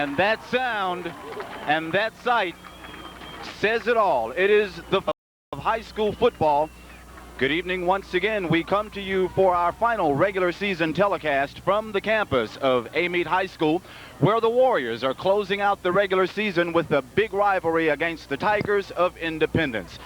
And that sound and that sight says it all. It is the of high school football. Good evening once again. We come to you for our final regular season telecast from the campus of Amite High School, where the Warriors are closing out the regular season with a big rivalry against the Tigers of Independence.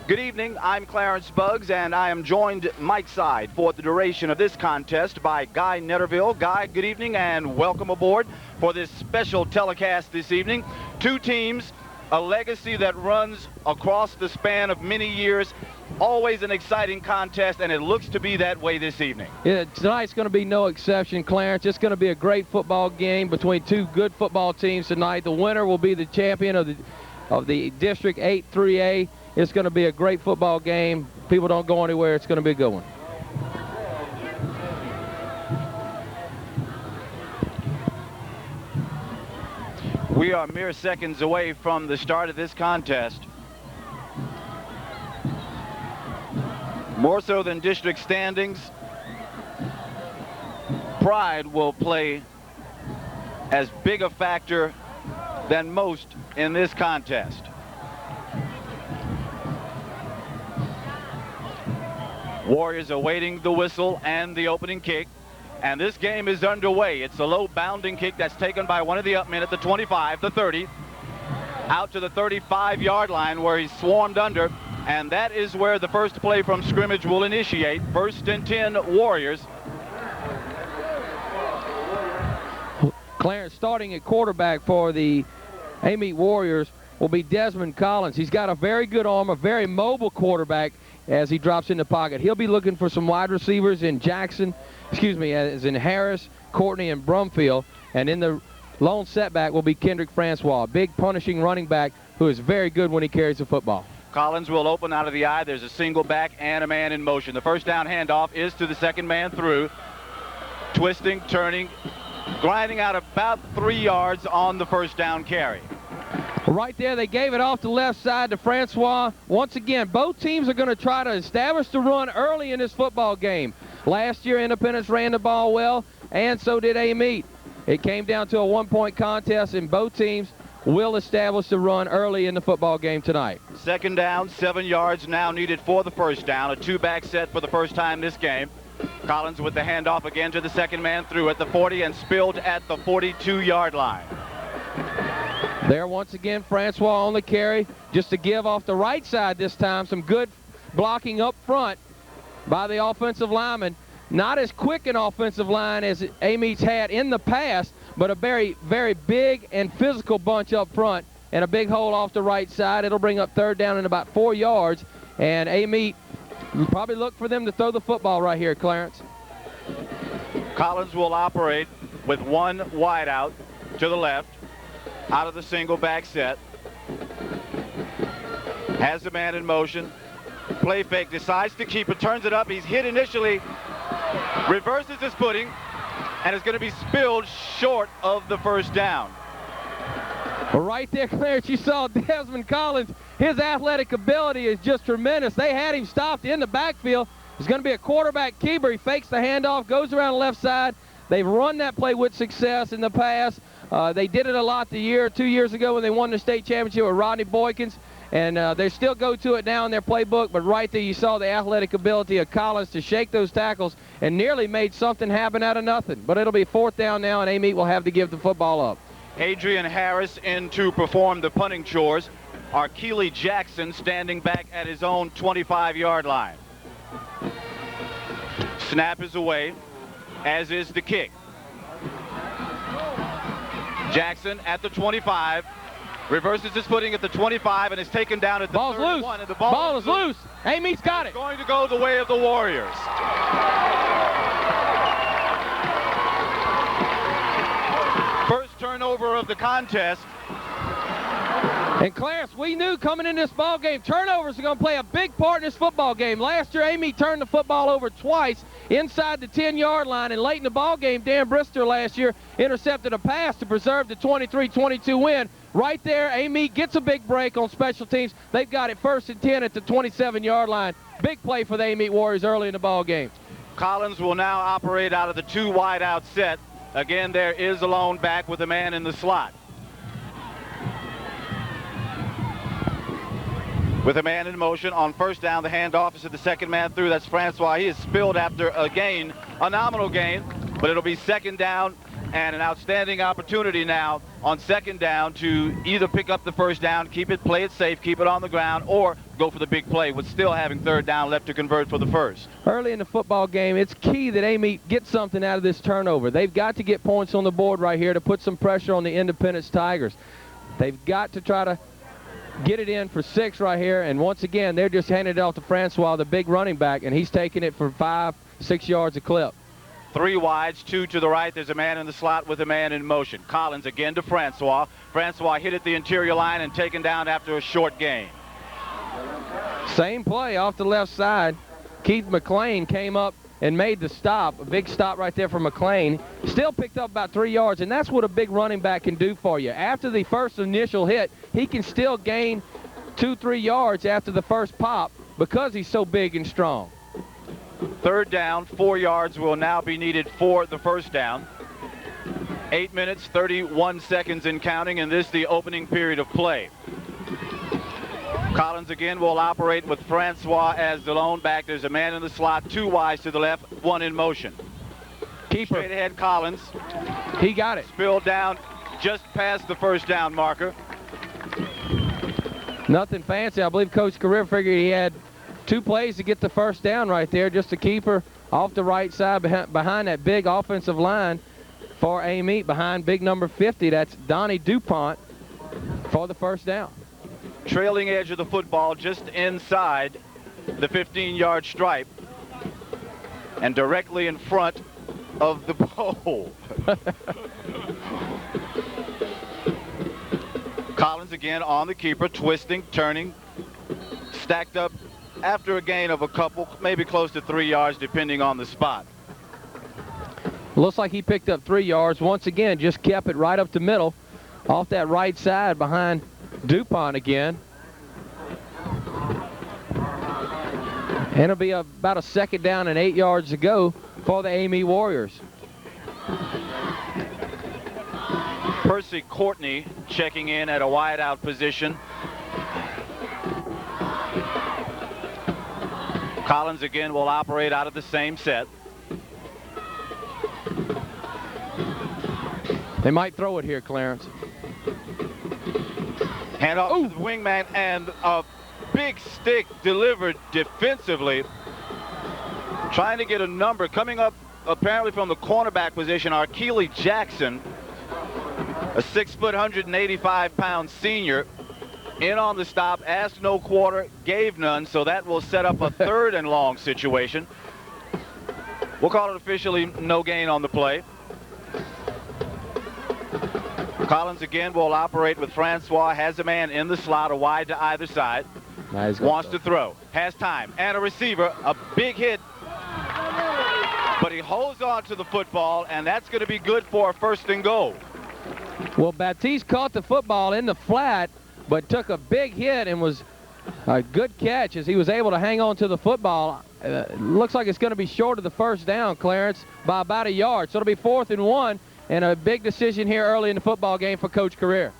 Good evening, I'm Clarence Buggs, and I am joined Mike side for the duration of this contest by Guy Netterville. Guy, good evening and welcome aboard for this special telecast this evening. Two teams, a legacy that runs across the span of many years, always an exciting contest, and it looks to be that way this evening. Yeah, tonight's going to be no exception, Clarence. It's going to be a great football game between two good football teams tonight. The winner will be the champion of the District 8 3A. It's going to be a great football game. People don't go anywhere. It's going to be a good one. We are mere seconds away from the start of this contest. More so than district standings, pride will play as big a factor than most in this contest. Warriors awaiting the whistle and the opening kick, and this game is underway. It's a low bounding kick that's taken by one of the upmen at the 25, the 30, out to the 35-yard line where he's swarmed under, and that is where the first play from scrimmage will initiate. 1st and 10 Warriors. Clarence, starting at quarterback for the Amite Warriors will be Desmond Collins. He's got a very good arm, a very mobile quarterback as he drops in the pocket. He'll be looking for some wide receivers in as in Harris, Courtney, and Brumfield. And in the lone setback will be Kendrick Francois, big punishing running back who is very good when he carries the football. Collins will open out of the eye. There's a single back and a man in motion. The first down handoff is to the second man through. Twisting, turning, grinding out about 3 yards on the first down carry. Right there, they gave it off the left side to Francois. Once again, both teams are going to try to establish the run early in this football game. Last year, Independence ran the ball well, and so did Amite. It came down to a one-point contest, and both teams will establish the run early in the football game tonight. Second down, 7 yards now needed for the first down. A two-back set for the first time this game. Collins with the handoff again to the second man through at the 40 and spilled at the 42-yard line. There once again, Francois on the carry, just to give off the right side this time. Some good blocking up front by the offensive lineman. Not as quick an offensive line as Amite's had in the past, but a very, very big and physical bunch up front and a big hole off the right side. It'll bring up third down in about 4 yards, and Amite will probably look for them to throw the football right here, Clarence. Collins will operate with one wide out to the left, out of the single back set. Has a man in motion. Play fake, decides to keep it, turns it up. He's hit initially, reverses his footing, and is going to be spilled short of the first down. Right there, Clarence, you saw Desmond Collins. His athletic ability is just tremendous. They had him stopped in the backfield. It's going to be a quarterback keeper. He fakes the handoff, goes around the left side. They've run that play with success in the past. They did it a lot 2 years ago when they won the state championship with Rodney Boykins. And they still go to it now in their playbook, but right there you saw the athletic ability of Collins to shake those tackles and nearly made something happen out of nothing. But it'll be fourth down now, and Amite will have to give the football up. Adrian Harris in to perform the punting chores. Keely Jackson standing back at his own 25-yard line. Snap is away, as is the kick. Jackson at the 25. Reverses his footing at the 25 and is taken down at the 31. And the ball is loose. Amite's got it. Going to go the way of the Warriors. First turnover of the contest. And Clarence, we knew coming in this ball game, turnovers are going to play a big part in this football game. Last year, Amite turned the football over twice inside the 10-yard line, and late in the ball game, Dan Brister last year intercepted a pass to preserve the 23-22 win. Right there, Amite gets a big break on special teams. They've got it 1st and 10 at the 27-yard line. Big play for the Amite Warriors early in the ball game. Collins will now operate out of the two wide out set. Again, there is a lone back with a man in the slot. With a man in motion on first down, the handoff is to the second man through. That's Francois. He is spilled after a gain, a nominal gain, but it'll be second down and an outstanding opportunity now on second down to either pick up the first down, keep it, play it safe, keep it on the ground, or go for the big play with still having third down left to convert for the first. Early in the football game, it's key that Amite get something out of this turnover. They've got to get points on the board right here to put some pressure on the Independence Tigers. They've got to try to get it in for 6 right here, and once again, they're just handing it off to Francois, the big running back, and he's taking it for 5-6 yards a clip. 3 wides, 2 to the right. There's a man in the slot with a man in motion. Collins again to Francois. Francois hit at the interior line and taken down after a short gain. Same play off the left side. Keith McLean came up and made the stop. A big stop right there for McLean. Still picked up about 3 yards, and that's what a big running back can do for you. After the first initial hit, he can still gain 2-3 yards after the first pop because he's so big and strong. Third down, 4 yards will now be needed for the first down. 8 minutes, 31 seconds and counting, and this the opening period of play. Collins again will operate with Francois as the lone back. There's a man in the slot, 2 wides to the left, 1 in motion. Keeper. Straight ahead, Collins. He got it. Spilled down just past the first down marker. Nothing fancy. I believe Coach Carrier figured he had 2 plays to get the first down right there. Just a keeper off the right side behind that big offensive line for Amite, behind big number 50. That's Donnie DuPont for the first down. Trailing edge of the football just inside the 15-yard stripe and directly in front of the pole. Collins again on the keeper, twisting, turning, stacked up after a gain of a couple, maybe close to 3 yards depending on the spot. Looks like he picked up 3 yards. Once again, just kept it right up the middle off that right side behind DuPont again. And it'll be about a second down and 8 yards to go for the Amite Warriors. Percy Courtney checking in at a wide-out position. Collins again will operate out of the same set. They might throw it here, Clarence. Hand off to the wingman, and a big stick delivered defensively. Trying to get a number. Coming up apparently from the cornerback position, Arkeely Jackson, a 6 foot, 185-pound senior. In on the stop, asked no quarter, gave none, so that will set up a 3rd and long situation. We'll call it officially no gain on the play. Collins again will operate with Francois, has a man in the slot, a wide to either side. Nice. Wants to throw, has time, and a receiver, a big hit, but he holds on to the football, and that's going to be good for a 1st and goal. Well, Baptiste caught the football in the flat, but took a big hit and was a good catch as he was able to hang on to the football. Looks like it's going to be short of the first down, Clarence, by about 1 yard. So it'll be 4th and 1, and a big decision here early in the football game for Coach Carrier.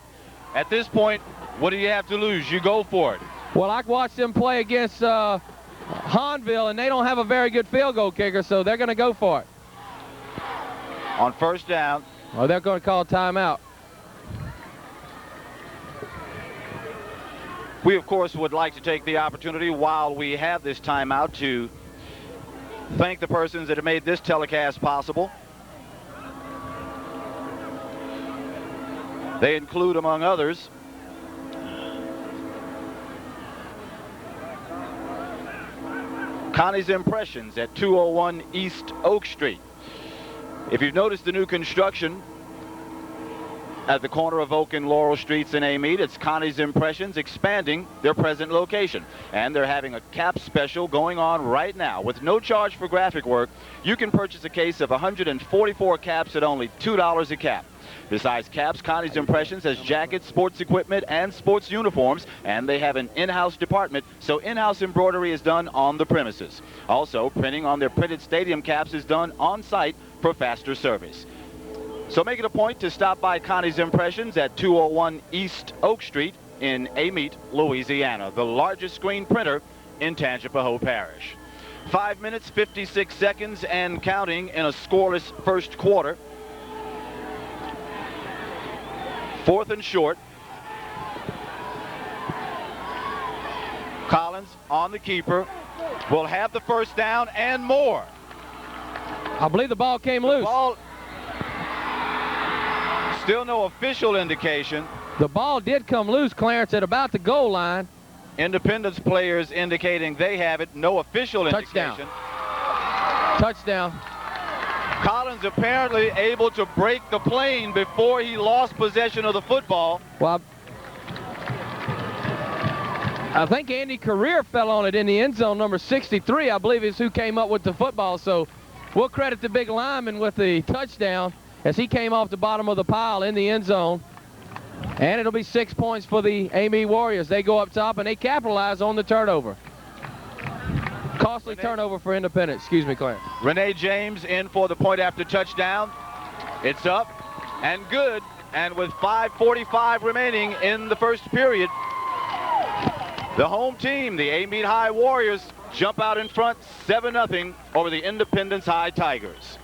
At this point, what do you have to lose? You go for it. Well, I watched them play against Hahnville, and they don't have a very good field goal kicker, so they're going to go for it. On first down. Well, they're going to call a timeout. We, of course, would like to take the opportunity while we have this timeout to thank the persons that have made this telecast possible. They include, among others, Connie's Impressions at 201 East Oak Street. If you've noticed the new construction at the corner of Oak and Laurel Streets in Amite, it's Connie's Impressions expanding their present location. And they're having a cap special going on right now. With no charge for graphic work, you can purchase a case of 144 caps at only $2 a cap. Besides caps, Connie's Impressions has jackets, sports equipment, and sports uniforms, and they have an in-house department, so in-house embroidery is done on the premises. Also, printing on their printed stadium caps is done on-site for faster service. So make it a point to stop by Connie's Impressions at 201 East Oak Street in Amite, Louisiana, the largest screen printer in Tangipahoa Parish. 5 minutes, 56 seconds and counting in a scoreless first quarter. 4th and short. Collins on the keeper, will have the first down and more. I believe the ball came loose. Still no official indication. The ball did come loose, Clarence, at about the goal line. Independence players indicating they have it. No official indication. Touchdown. Collins apparently able to break the plane before he lost possession of the football. Well, I think Andy Career fell on it in the end zone. Number 63, I believe, is who came up with the football. So we'll credit the big lineman with the touchdown as he came off the bottom of the pile in the end zone. And it'll be 6 points for the Amite Warriors. They go up top and they capitalize on the turnover. Costly turnover for Independence. Excuse me, Clarence. Renee James in for the point after touchdown. It's up and good. And with 5:45 remaining in the first period, the home team, the Amite High Warriors, jump out in front 7-0 over the Independence High Tigers.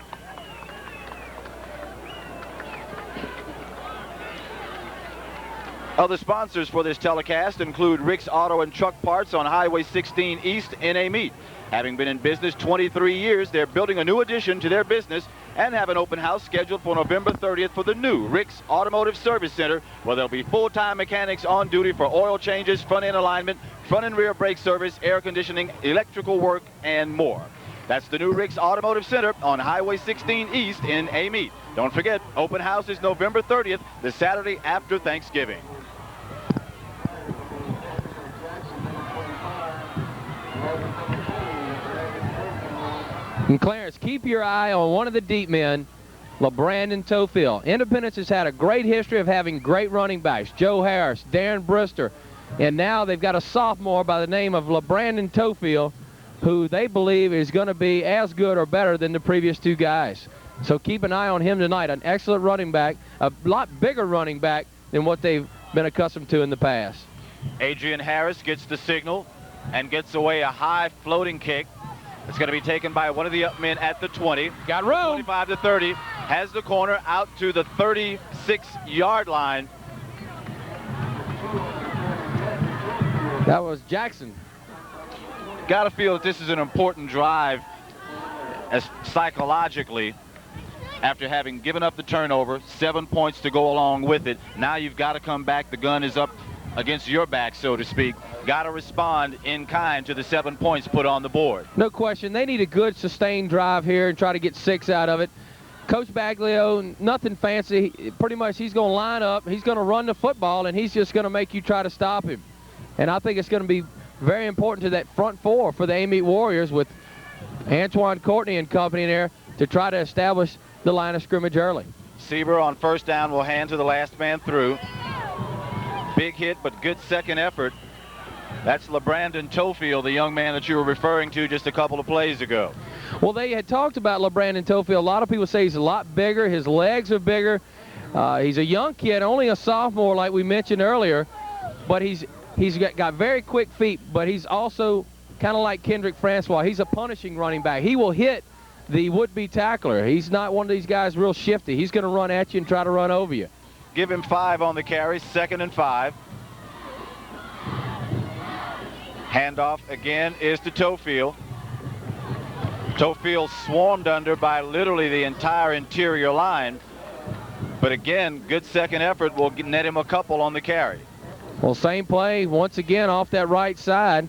Other sponsors for this telecast include Rick's Auto and Truck Parts on Highway 16 East in Amite. Having been in business 23 years, they're building a new addition to their business and have an open house scheduled for November 30th for the new Rick's Automotive Service Center, where there'll be full-time mechanics on duty for oil changes, front-end alignment, front and rear brake service, air conditioning, electrical work, and more. That's the new Rick's Automotive Center on Highway 16 East in Amite. Don't forget, open house is November 30th, the Saturday after Thanksgiving. And Clarence, keep your eye on one of the deep men, LeBrandon Tofield. Independence has had a great history of having great running backs. Joe Harris, Darren Brister, and now they've got a sophomore by the name of LeBrandon Tofield, who they believe is going to be as good or better than the previous two guys. So keep an eye on him tonight. An excellent running back, a lot bigger running back than what they've been accustomed to in the past. Adrian Harris gets the signal and gets away a high floating kick. It's going to be taken by one of the up men at the 20. Got room. 25 to 30. Has the corner out to the 36-yard line. That was Jackson. Got to feel that this is an important drive as psychologically after having given up the turnover, 7 points to go along with it. Now you've got to come back. The gun is up against your back, so to speak. Got to respond in kind to the 7 points put on the board. No question. They need a good sustained drive here and try to get 6 out of it. Coach Baglio, nothing fancy. Pretty much he's going to line up, he's going to run the football, and he's just going to make you try to stop him. And I think it's going to be very important to that front four for the Amite Warriors with Antoine Courtney and company in there to try to establish the line of scrimmage early. Sieber on first down will hand to the last man through. Big hit, but good second effort. That's LeBrandon Tofield, the young man that you were referring to just a couple of plays ago. Well, they had talked about LeBrandon Tofield. A lot of people say he's a lot bigger. His legs are bigger. He's a young kid, only a sophomore like we mentioned earlier, but he's got very quick feet, but he's also kind of like Kendrick Francois. He's a punishing running back. He will hit the would-be tackler. He's not one of these guys real shifty. He's going to run at you and try to run over you. Give him 5 on the carry, 2nd and 5. Handoff again is to Tofield. Tofield swarmed under by literally the entire interior line. But again, good second effort will net him a couple on the carry. Well, same play once again off that right side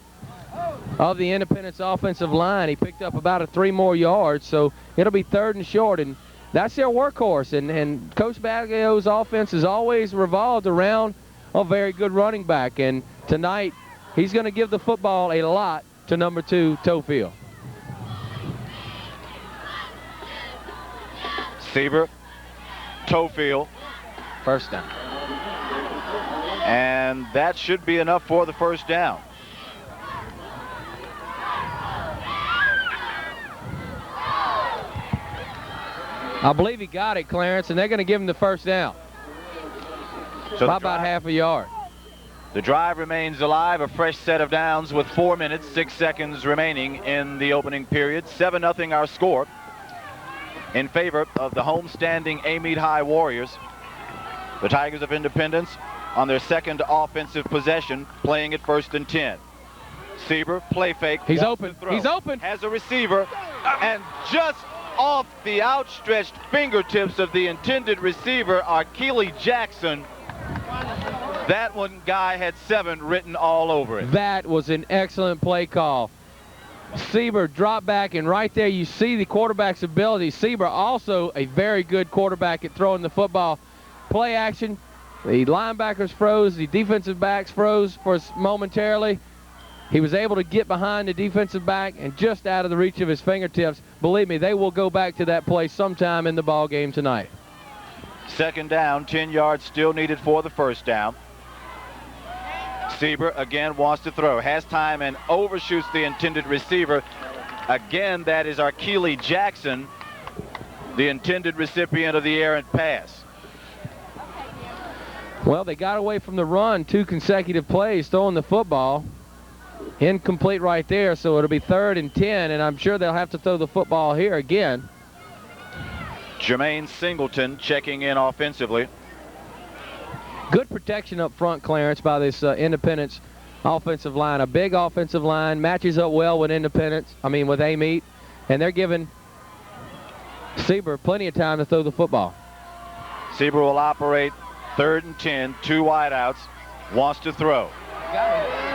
of the Independence offensive line. He picked up about 3 more yards, so it'll be 3rd and short. And that's their workhorse, and Coach Baglio's offense has always revolved around a very good running back, and tonight he's going to give the football a lot to number 2, Tofield. Sieber, Tofield. First down. And that should be enough for the first down. I believe he got it, Clarence, and they're going to give him the first down. So by about half a yard. The drive remains alive, a fresh set of downs with 4 minutes, 6 seconds remaining in the opening period. 7-0 our score in favor of the homestanding Amite High Warriors. The Tigers of Independence on their second offensive possession, playing at 1st and 10. Sieber, play fake. He's open. He's open. Has a receiver, and just off the outstretched fingertips of the intended receiver, Keely Jackson. That one guy had 7 written all over it. That was an excellent play call. Sieber dropped back, and right there you see the quarterback's ability. Sieber also a very good quarterback at throwing the football. Play action. The linebackers froze. The defensive backs froze for momentarily. He was able to get behind the defensive back and just out of the reach of his fingertips. Believe me, they will go back to that play sometime in the ball game tonight. 2nd down, 10 yards still needed for the 1st down. Sieber again wants to throw, has time and overshoots the intended receiver. Again, that is Keely Jackson, the intended recipient of the errant pass. Well, they got away from the run 2 consecutive plays throwing the football. Incomplete right there, so it'll be 3rd and 10, and I'm sure they'll have to throw the football here again. Jermaine Singleton checking in offensively. Good protection up front, Clarence, by this Independence offensive line. A big offensive line, matches up well with with Amite, and they're giving Sieber plenty of time to throw the football. Sieber will operate 3rd and 10, 2 wideouts, wants to throw.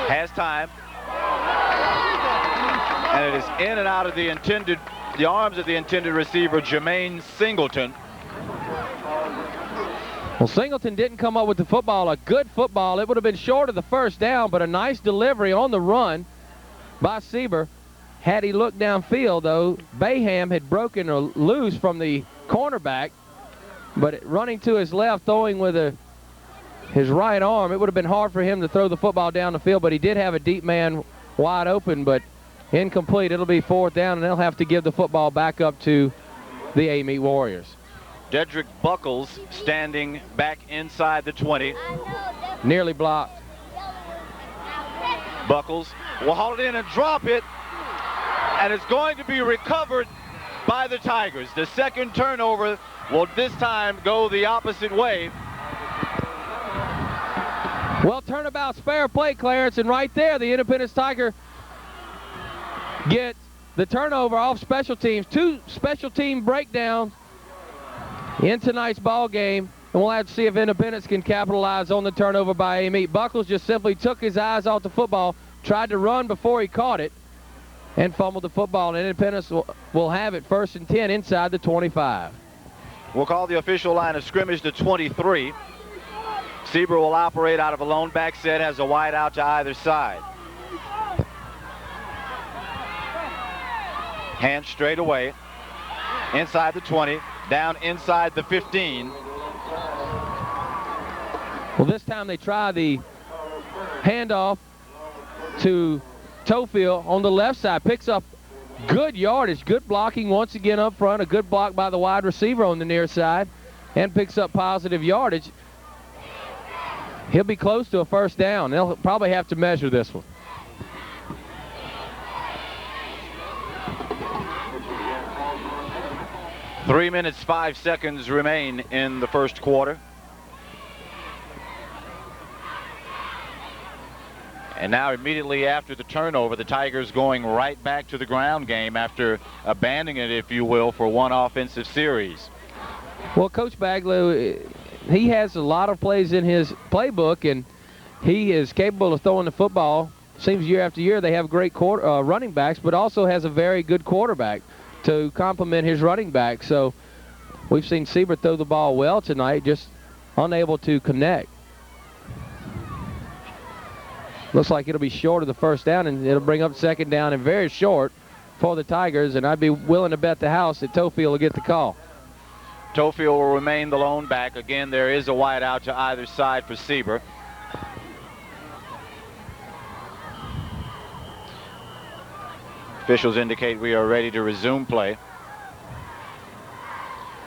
Has time. And it is in and out of the arms of the intended receiver, Jermaine Singleton. Well, Singleton didn't come up with the football, a good football. It would have been short of the 1st down, but a nice delivery on the run by Sieber. Had he looked downfield, though, Bayham had broken loose from the cornerback, but running to his left, throwing with his right arm, it would have been hard for him to throw the football down the field, but he did have a deep man wide open, but incomplete. It'll be 4th down, and they'll have to give the football back up to the Amite Warriors. Dedrick Buckles standing back inside the 20. Nearly blocked. Buckles will haul it in and drop it, and it's going to be recovered by the Tigers. The 2nd turnover will this time go the opposite way. Well, turnabout's fair play, Clarence, and right there the Independence Tiger get the turnover off special teams. 2 special team breakdowns in tonight's ball game, and we'll have to see if Independence can capitalize on the turnover by Amite. Buckles just simply took his eyes off the football, tried to run before he caught it, and fumbled the football, and Independence will have it 1st and 10 inside the 25. We'll call the official line of scrimmage to 23. Sieber will operate out of a lone back set, has a wide out to either side. Hand straight away, inside the 20, down inside the 15. Well, this time they try the handoff to Tofield on the left side. Picks up good yardage, good blocking once again up front. A good block by the wide receiver on the near side, and picks up positive yardage. He'll be close to a 1st down. They'll probably have to measure this one. Three minutes, 5 seconds remain in the 1st quarter. And now immediately after the turnover, the Tigers going right back to the ground game after abandoning it, if you will, for 1 offensive series. Well, Coach Baglow, he has a lot of plays in his playbook, and he is capable of throwing the football. Seems year after year they have great running backs, but also has a very good quarterback to complement his running back. So we've seen Sieber throw the ball well tonight, just unable to connect. Looks like it'll be short of the 1st down, and it'll bring up 2nd down and very short for the Tigers, and I'd be willing to bet the house that Tofield will get the call. Tofield will remain the lone back. Again, there is a wide out to either side for Sieber. Officials indicate we are ready to resume play.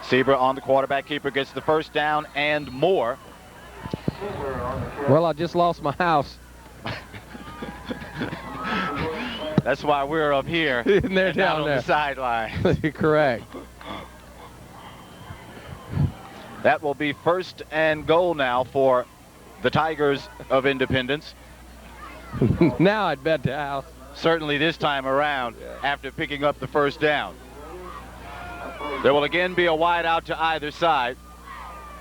Sieber on the quarterback keeper, gets the 1st down and more. Well, I just lost my house. That's why we're up here And they're and down not on there. the sidelines. Correct. That will be 1st and goal now for the Tigers of Independence. Now I'd bet the house. Certainly this time around, after picking up the 1st down. There will again be a wide out to either side.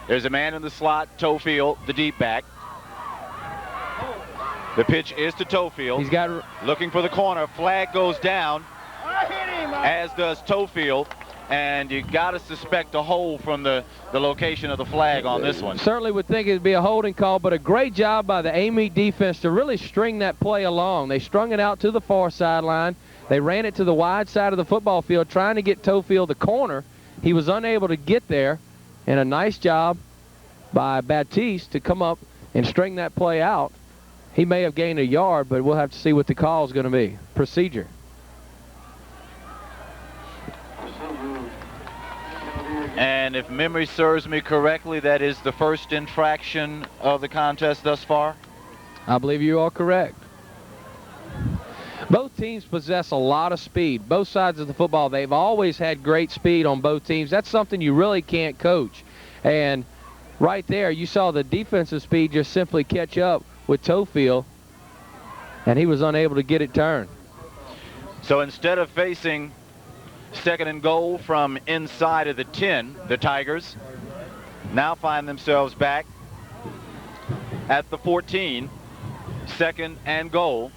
There's a man in the slot, Tofield, the deep back. The pitch is to Tofield. He's got looking for the corner. Flag goes down, as does Tofield. And you got to suspect a hold from the location of the flag on this one. Certainly would think it'd be a holding call, but a great job by the Amite defense to really string that play along. They strung it out to the far sideline. They ran it to the wide side of the football field, trying to get Tofield the corner. He was unable to get there, and a nice job by Baptiste to come up and string that play out. He may have gained a yard, but we'll have to see what the call is going to be. Procedure. And if memory serves me correctly, that is the 1st infraction of the contest thus far? I believe you are correct. Both teams possess a lot of speed. Both sides of the football, they've always had great speed on both teams. That's something you really can't coach. And right there, you saw the defensive speed just simply catch up with Tofield, and he was unable to get it turned. So instead of facing 2nd and goal from inside of the 10, the Tigers now find themselves back at the 14, 2nd and goal.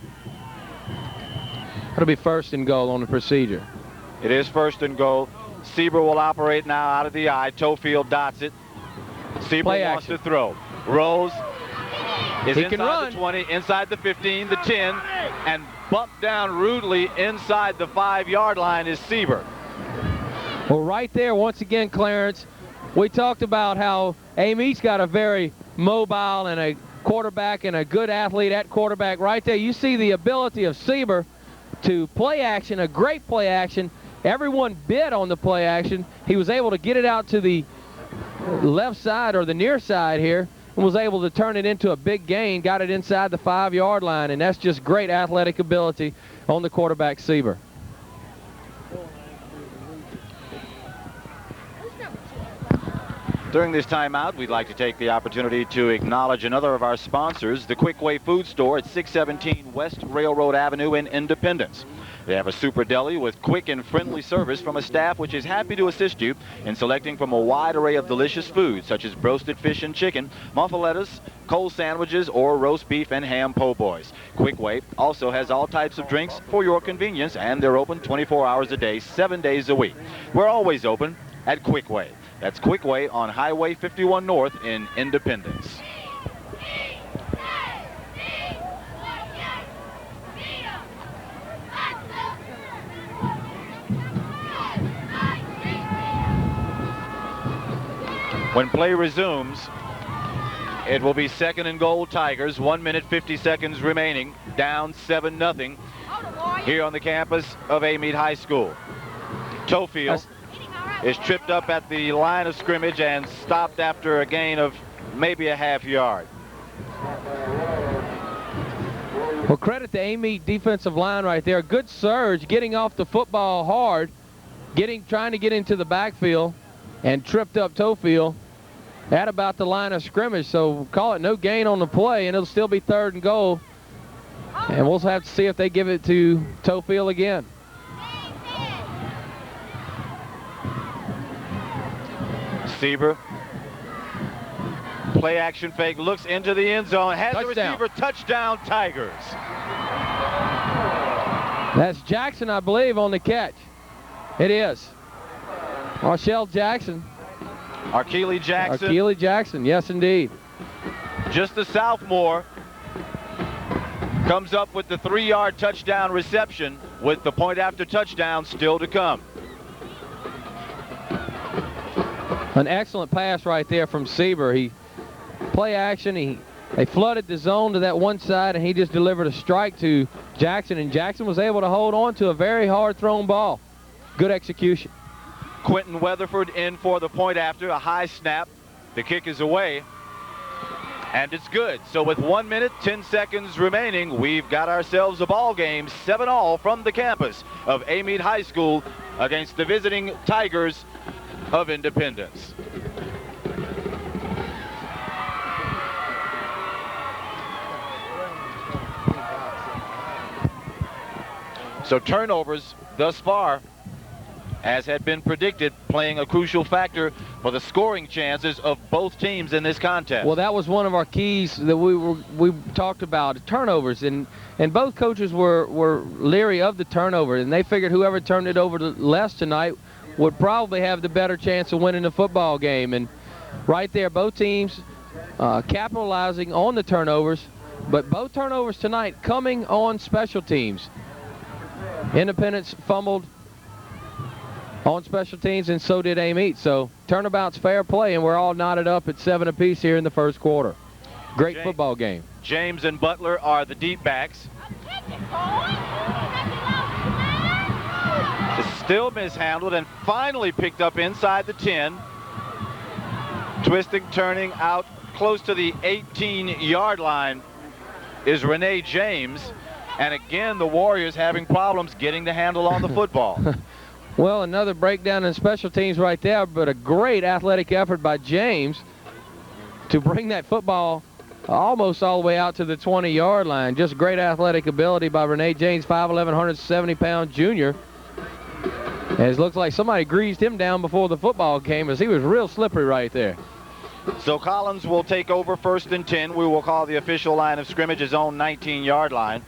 It'll be 1st and goal on the procedure. It is 1st and goal. Sieber will operate now out of the eye. Tofield dots it. Sieber wants to throw. Rose is inside the 20, inside the 15, the 10, and bumped down rudely inside the 5-yard line is Sieber. Well, right there, once again, Clarence, we talked about how Amite's got a very mobile and a quarterback and a good athlete at quarterback. Right there, you see the ability of Sieber to play action, a great play action. Everyone bid on the play action. He was able to get it out to the left side or the near side here and was able to turn it into a big gain, got it inside the 5-yard line, and that's just great athletic ability on the quarterback, Sieber. During this timeout, we'd like to take the opportunity to acknowledge another of our sponsors, the Quickway Food Store at 617 West Railroad Avenue in Independence. They have a super deli with quick and friendly service from a staff which is happy to assist you in selecting from a wide array of delicious foods such as roasted fish and chicken, muffalettas, cold sandwiches, or roast beef and ham po' boys. Quickway also has all types of drinks for your convenience, and they're open 24 hours a day, 7 days a week. We're always open at Quickway. That's Quickway on Highway 51 North in Independence. When play resumes, it will be 2nd and goal Tigers, 1 minute 50 seconds remaining, down 7-0 here on the campus of Amite High School. Tofield is tripped up at the line of scrimmage and stopped after a gain of maybe a half yard. Well, credit the Amite defensive line right there. Good surge, getting off the football hard, trying to get into the backfield, and tripped up Tofield at about the line of scrimmage. So call it no gain on the play, and it'll still be 3rd and goal. And we'll have to see if they give it to Tofield again. Sieber, play action fake, looks into the end zone, has the receiver, touchdown Tigers. That's Jackson, I believe, on the catch. It is. Marshall Jackson. Arkeely Jackson. Arkeely Jackson, yes indeed. Just a sophomore. Comes up with the 3-yard touchdown reception with the point after touchdown still to come. An excellent pass right there from Sieber. He play action. They flooded the zone to that one side, and he just delivered a strike to Jackson, and Jackson was able to hold on to a very hard thrown ball. Good execution. Quentin Weatherford in for the point after, a high snap. The kick is away. And it's good. So with 1 minute, 10 seconds remaining, we've got ourselves a ball game, 7-all from the campus of Amite High School against the visiting Tigers of Independence. So turnovers thus far, as had been predicted, playing a crucial factor for the scoring chances of both teams in this contest. Well, that was one of our keys that we talked about, turnovers, and both coaches were leery of the turnover, and they figured whoever turned it over less tonight would probably have the better chance of winning the football game. And right there, both teams capitalizing on the turnovers, but both turnovers tonight coming on special teams. Independence fumbled on special teams, and so did Amite. So turnabout's fair play, and we're all knotted up at 7 apiece here in the first quarter. Great football game. James and Butler are the deep backs. It's still mishandled and finally picked up inside the 10. Twisting, turning out close to the 18-yard line is Renee James. And again, the Warriors having problems getting the handle on the football. Well, another breakdown in special teams right there, but a great athletic effort by James to bring that football almost all the way out to the 20-yard line. Just great athletic ability by Renee James, 5'11", 170-pound junior. As it looks like somebody greased him down before the football came, as he was real slippery right there. So Collins will take over 1st and 10. We will call the official line of scrimmage his own 19-yard line.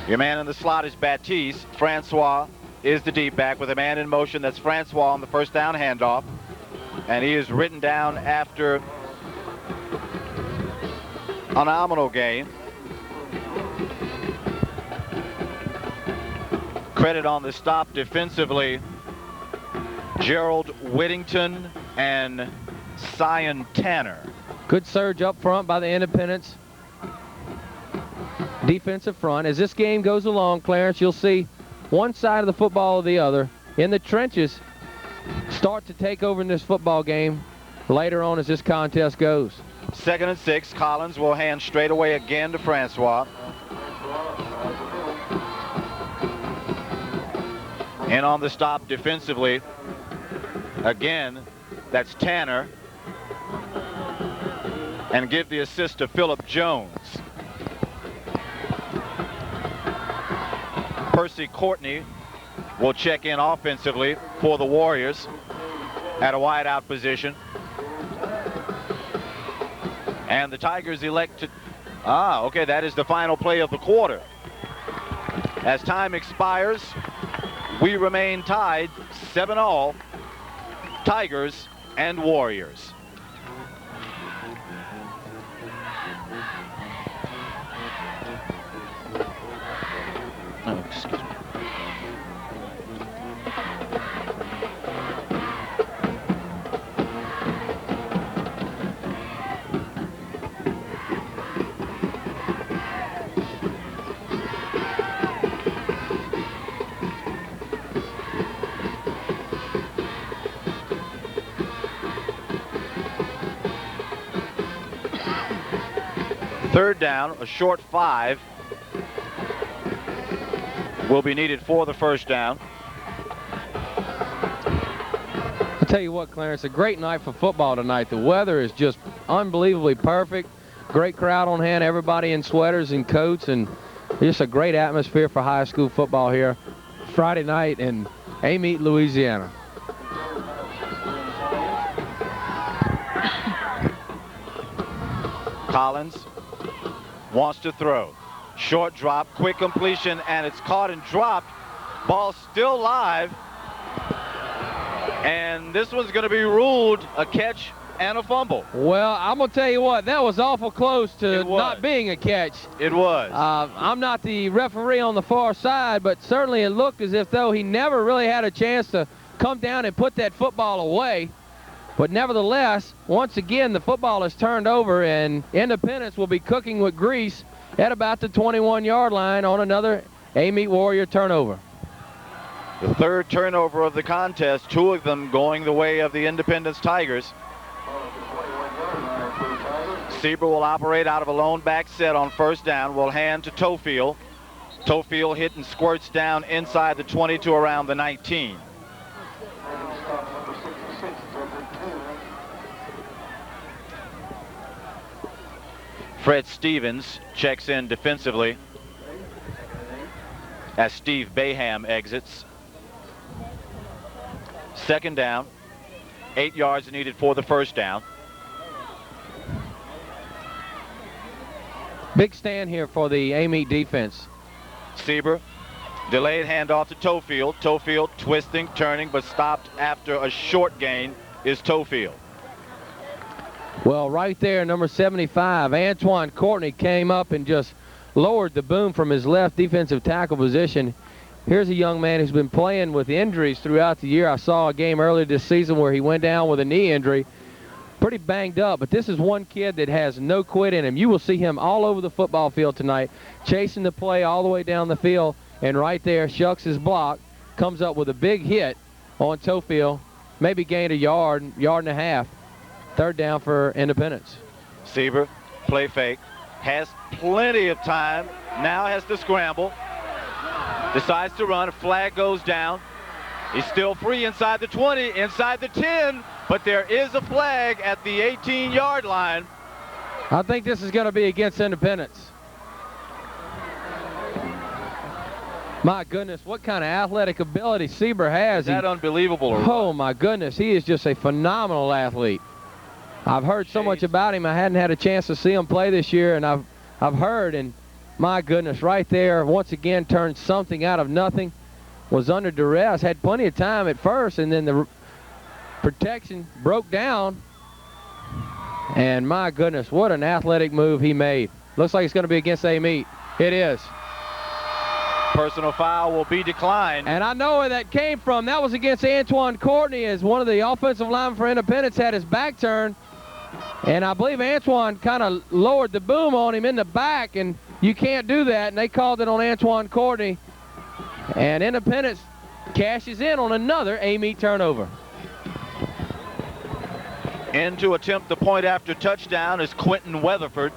Your man in the slot is Baptiste. Francois is the deep back with a man in motion. That's Francois on the first down handoff. And he is written down after a nominal gain. Credit on the stop defensively, Gerald Whittington and Cyan Tanner. Good surge up front by the Independence defensive front. As this game goes along, Clarence, you'll see one side of the football or the other in the trenches start to take over in this football game later on as this contest goes. 2nd and 6. Collins will hand straight away again to Francois. And on the stop defensively, again, that's Tanner. And give the assist to Phillip Jones. Percy Courtney will check in offensively for the Warriors at a wideout position. And the Tigers elect to... okay, that is the final play of the quarter. As time expires, we remain tied 7-all, Tigers and Warriors. Oh, excuse me. Third down, a short 5 will be needed for the first down. I'll tell you what, Clarence, a great night for football tonight. The weather is just unbelievably perfect. Great crowd on hand, everybody in sweaters and coats, and just a great atmosphere for high school football here Friday night in Amite, Louisiana. Collins wants to throw. Short drop, quick completion, and it's caught and dropped. Ball still live. And this one's going to be ruled a catch and a fumble. Well, I'm going to tell you what, that was awful close to not being a catch. It was. I'm not the referee on the far side, but certainly it looked as if though he never really had a chance to come down and put that football away. But nevertheless, once again, the football is turned over, and Independence will be cooking with grease at about the 21-yard line on another Amite Warrior turnover. The third turnover of the contest, 2 of them going the way of the Independence Tigers. Sieber will operate out of a lone back set on first down. Will hand to Tofield. Tofield hitting squirts down inside the 20 to around the 19. Fred Stevens checks in defensively as Steve Baham exits. Second down, 8 yards needed for the first down. Big stand here for the Amite defense. Sieber, delayed handoff to Tofield. Tofield twisting, turning, but stopped after a short gain is Tofield. Well, right there, number 75, Antoine Courtney came up and just lowered the boom from his left defensive tackle position. Here's a young man who's been playing with injuries throughout the year. I saw a game earlier this season where he went down with a knee injury. Pretty banged up, but this is one kid that has no quit in him. You will see him all over the football field tonight, chasing the play all the way down the field, and right there, shucks his block, comes up with a big hit on Tofield, maybe gained a yard and a half. Third down for Independence. Sieber, play fake, has plenty of time, now has to scramble, decides to run, a flag goes down. He's still free inside the 20, inside the 10, but there is a flag at the 18-yard line. I think this is going to be against Independence. My goodness, what kind of athletic ability Sieber has. Is that unbelievable? Or oh, my goodness, he is just a phenomenal athlete. I've heard so much about him. I hadn't had a chance to see him play this year, and I've heard, and my goodness, right there, once again, turned something out of nothing. Was under duress, had plenty of time at first, and then the protection broke down. And my goodness, what an athletic move he made. Looks like it's going to be against Amite. It is. Personal foul will be declined. And I know where that came from. That was against Antoine Courtney, as one of the offensive linemen for Independence had his back turned. And I believe Antoine kind of lowered the boom on him in the back, and you can't do that. And they called it on Antoine Courtney. And Independence cashes in on another Amite turnover. In to attempt the point after touchdown is Quentin Weatherford.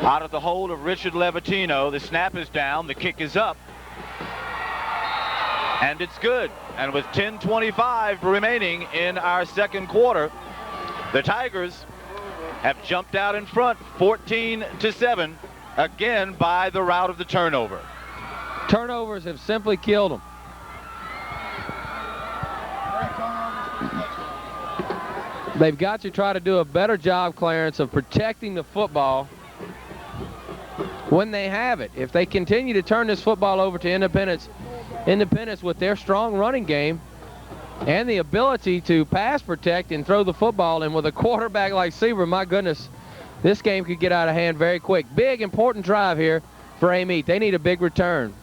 Out of the hold of Richard Levatino, the snap is down, the kick is up. And it's good. And with 10:25 remaining in our second quarter, the Tigers have jumped out in front 14-7. Again by the route of the turnover. Turnovers have simply killed them. They've got to try to do a better job, Clarence, of protecting the football when they have it. If they continue to turn this football over to Independence with their strong running game and the ability to pass protect and throw the football, and with a quarterback like Sieber, my goodness, this game could get out of hand very quick. Big, important drive here for Amite. They need a big return.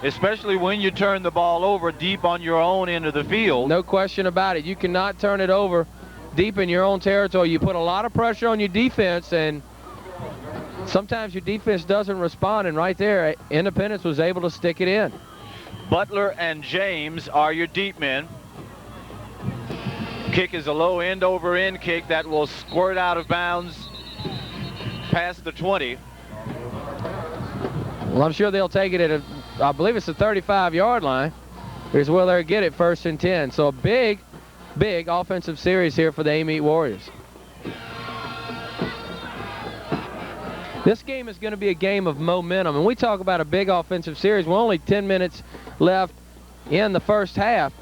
Especially when you turn the ball over deep on your own end of the field. No question about it. You cannot turn it over deep in your own territory. You put a lot of pressure on your defense, and sometimes your defense doesn't respond, and right there, Independence was able to stick it in. Butler and James are your deep men. Kick is a low end over end kick that will squirt out of bounds past the 20. Well, I'm sure they'll take it at I believe it's the 35-yard line. Here's where they'll get it, 1st and 10. So a big, big offensive series here for the Amite Warriors. This game is going to be a game of momentum, and we talk about a big offensive series. We're only 10 minutes left in the first half,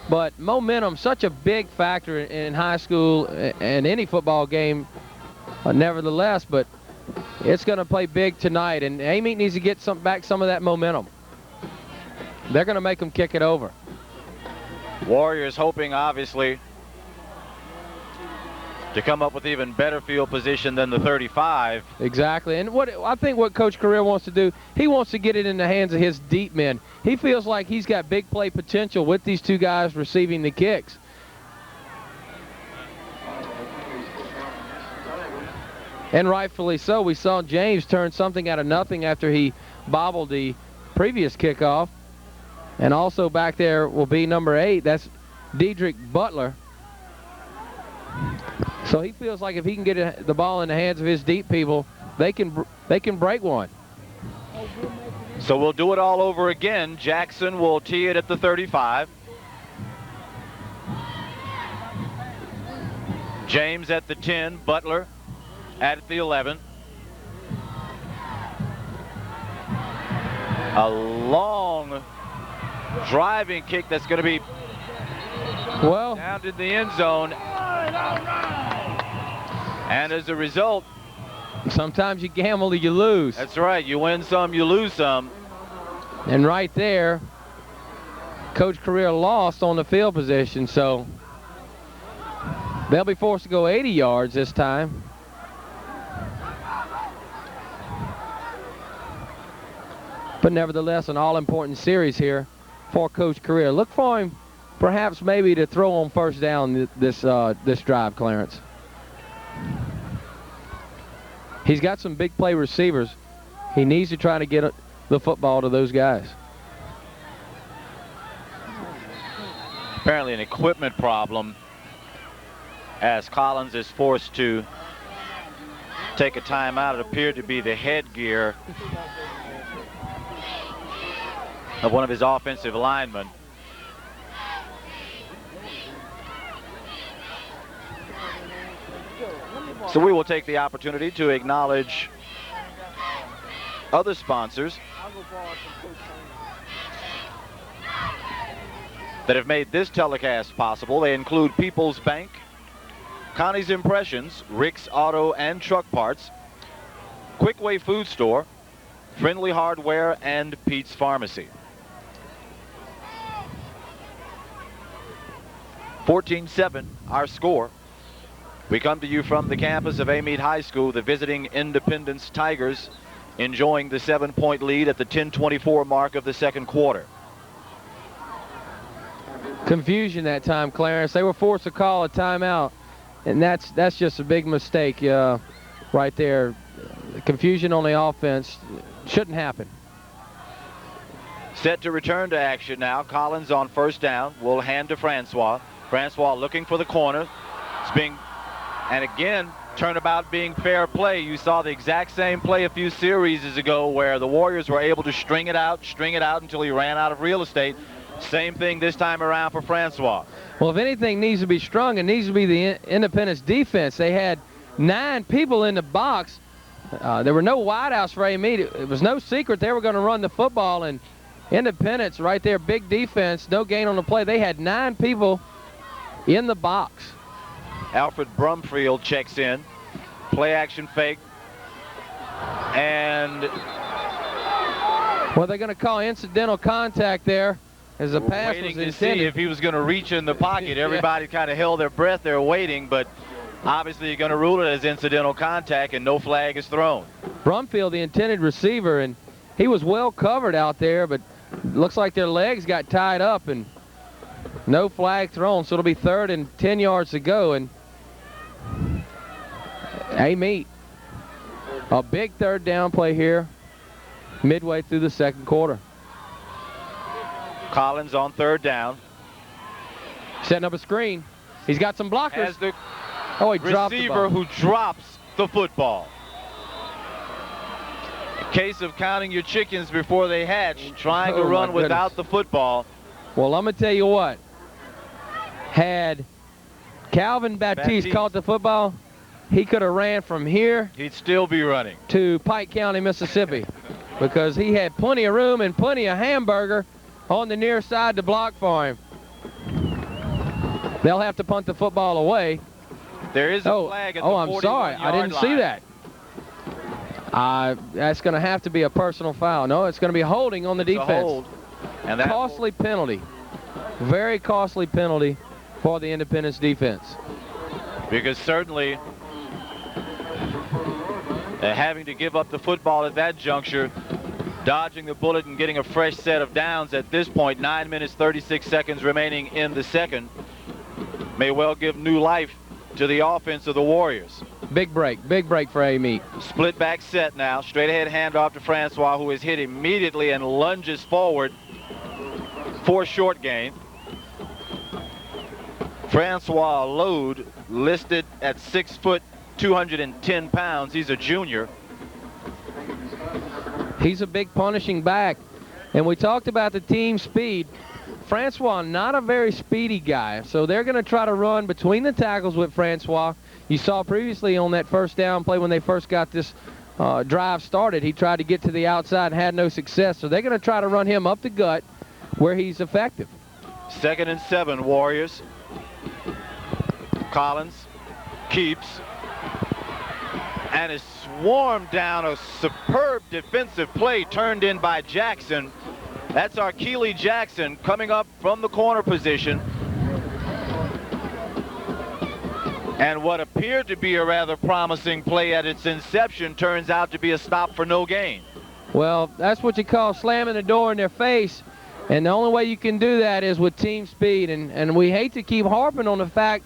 but momentum, such a big factor in high school and any football game, nevertheless, but it's going to play big tonight, and Amite needs to get back some of that momentum. They're going to make them kick it over. Warriors hoping, obviously, to come up with even better field position than the 35. Exactly, and I think what Coach Carrera wants to do, he wants to get it in the hands of his deep men. He feels like he's got big play potential with these two guys receiving the kicks. And rightfully so. We saw James turn something out of nothing after he bobbled the previous kickoff. And also back there will be number 8. That's Dedrick Butler. So he feels like if he can get the ball in the hands of his deep people, they can break one. So we'll do it all over again. Jackson will tee it at the 35. James at the 10, Butler at the 11. A long driving kick that's going to be down to the end zone. And as a result, sometimes you gamble or you lose. That's right. You win some, you lose some. And right there, Coach Career lost on the field position, so they'll be forced to go 80 yards this time. But nevertheless, an all-important series here for Coach Career. Look for him perhaps maybe to throw on first down this drive, Clarence. He's got some big play receivers. He needs to try to get the football to those guys. Apparently an equipment problem as Collins is forced to take a timeout. It appeared to be the headgear of one of his offensive linemen. So we will take the opportunity to acknowledge other sponsors that have made this telecast possible. They include People's Bank, Connie's Impressions, Rick's Auto and Truck Parts, Quickway Food Store, Friendly Hardware, and Pete's Pharmacy. 14-7, our score. We come to you from the campus of Amite High School, the visiting Independence Tigers enjoying the 7-point lead at the 10:24 mark of the second quarter. Confusion that time, Clarence. They were forced to call a timeout, and that's just a big mistake right there. Confusion on the offense shouldn't happen. Set to return to action now. Collins on first down. Will hand to Francois. Francois looking for the corner. It's being, and again, turnabout being fair play. You saw the exact same play a few series ago where the Warriors were able to string it out until he ran out of real estate. Same thing this time around for Francois. Well, if anything needs to be strung, it needs to be the Independence defense. They had 9 people in the box. There were no wideouts for Amite. It was no secret they were going to run the football, and Independence right there, big defense, no gain on the play. They had 9 people in the box. Alfred Brumfield checks in. Play action fake. And well, they're going to call incidental contact there as the pass was intended. To see if he was going to reach in the pocket. Everybody kind of held their breath. They're waiting, but obviously you're going to rule it as incidental contact, and no flag is thrown. Brumfield, the intended receiver, and he was well covered out there, but looks like their legs got tied up, and no flag thrown, so it'll be 3rd and 10 yards to go. And Amite, a big 3rd down play here midway through the second quarter. Collins on 3rd down. Setting up a screen. He's got some blockers. As the he dropped the receiver ball. who drops the football. A case of counting your chickens before they hatch, trying to run without the football. Well, I'm going to tell you what. Had Calvin Baptiste caught the football, he could have ran from here. He'd still be running. To Pike County, Mississippi, because he had plenty of room and plenty of hamburger on the near side to block for him. They'll have to punt the football away. There is a flag at the 41-yard line. I'm sorry. I didn't see that. That's going to have to be a personal foul. No, it's going to be holding on the defense. A hold. And that costly penalty. Very costly penalty for the Independence defense. Because certainly having to give up the football at that juncture, dodging the bullet and getting a fresh set of downs at this point, 9 minutes, 36 seconds remaining in the second, may well give new life to the offense of the Warriors. Big break for Amite. Split back set now. Straight ahead handoff to Francois, who is hit immediately and lunges forward for a short gain. Francois Load, listed at 6 foot, 210 pounds. He's a junior. He's a big punishing back. And we talked about the team speed. Francois, not a very speedy guy, so they're going to try to run between the tackles with Francois. You saw previously on that first down play when they first got this drive started, he tried to get to the outside and had no success. So they're going to try to run him up the gut where he's effective. 2nd and 7, Warriors. Collins keeps and is swarmed down. A superb defensive play turned in by Jackson. That's our Keely Jackson coming up from the corner position. And what appeared to be a rather promising play at its inception turns out to be a stop for no gain. Well, that's what you call slamming the door in their face. And the only way you can do that is with team speed. And we hate to keep harping on the fact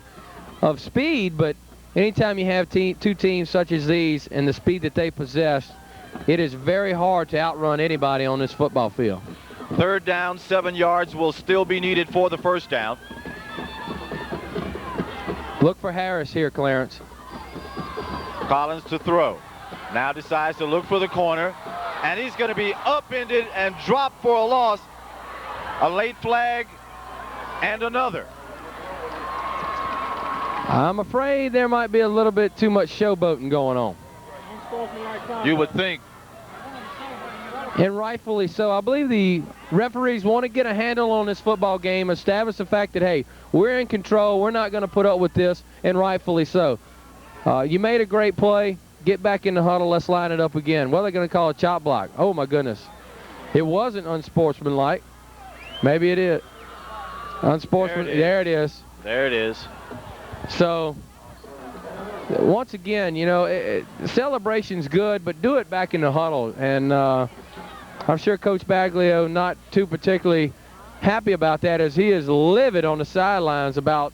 of speed, but anytime you have two teams such as these and the speed that they possess, it is very hard to outrun anybody on this football field. 3rd down, 7 yards will still be needed for the 1st down. Look for Harris here, Clarence. Collins to throw. Now decides to look for the corner, and he's going to be upended and dropped for a loss. A late flag and another. I'm afraid there might be a little bit too much showboating going on. You would think. And rightfully so. I believe the referees want to get a handle on this football game, establish the fact that, hey, we're in control, we're not going to put up with this, and rightfully so. You made a great play. Get back in the huddle. Let's line it up again. Well, they're going to call a chop block. Oh, my goodness. It wasn't unsportsmanlike. Maybe it is. Unsportsmanlike. There it is. There it is. So, once again, you know, celebration's good, but do it back in the huddle. And I'm sure Coach Baglio not too particularly happy about that, as he is livid on the sidelines about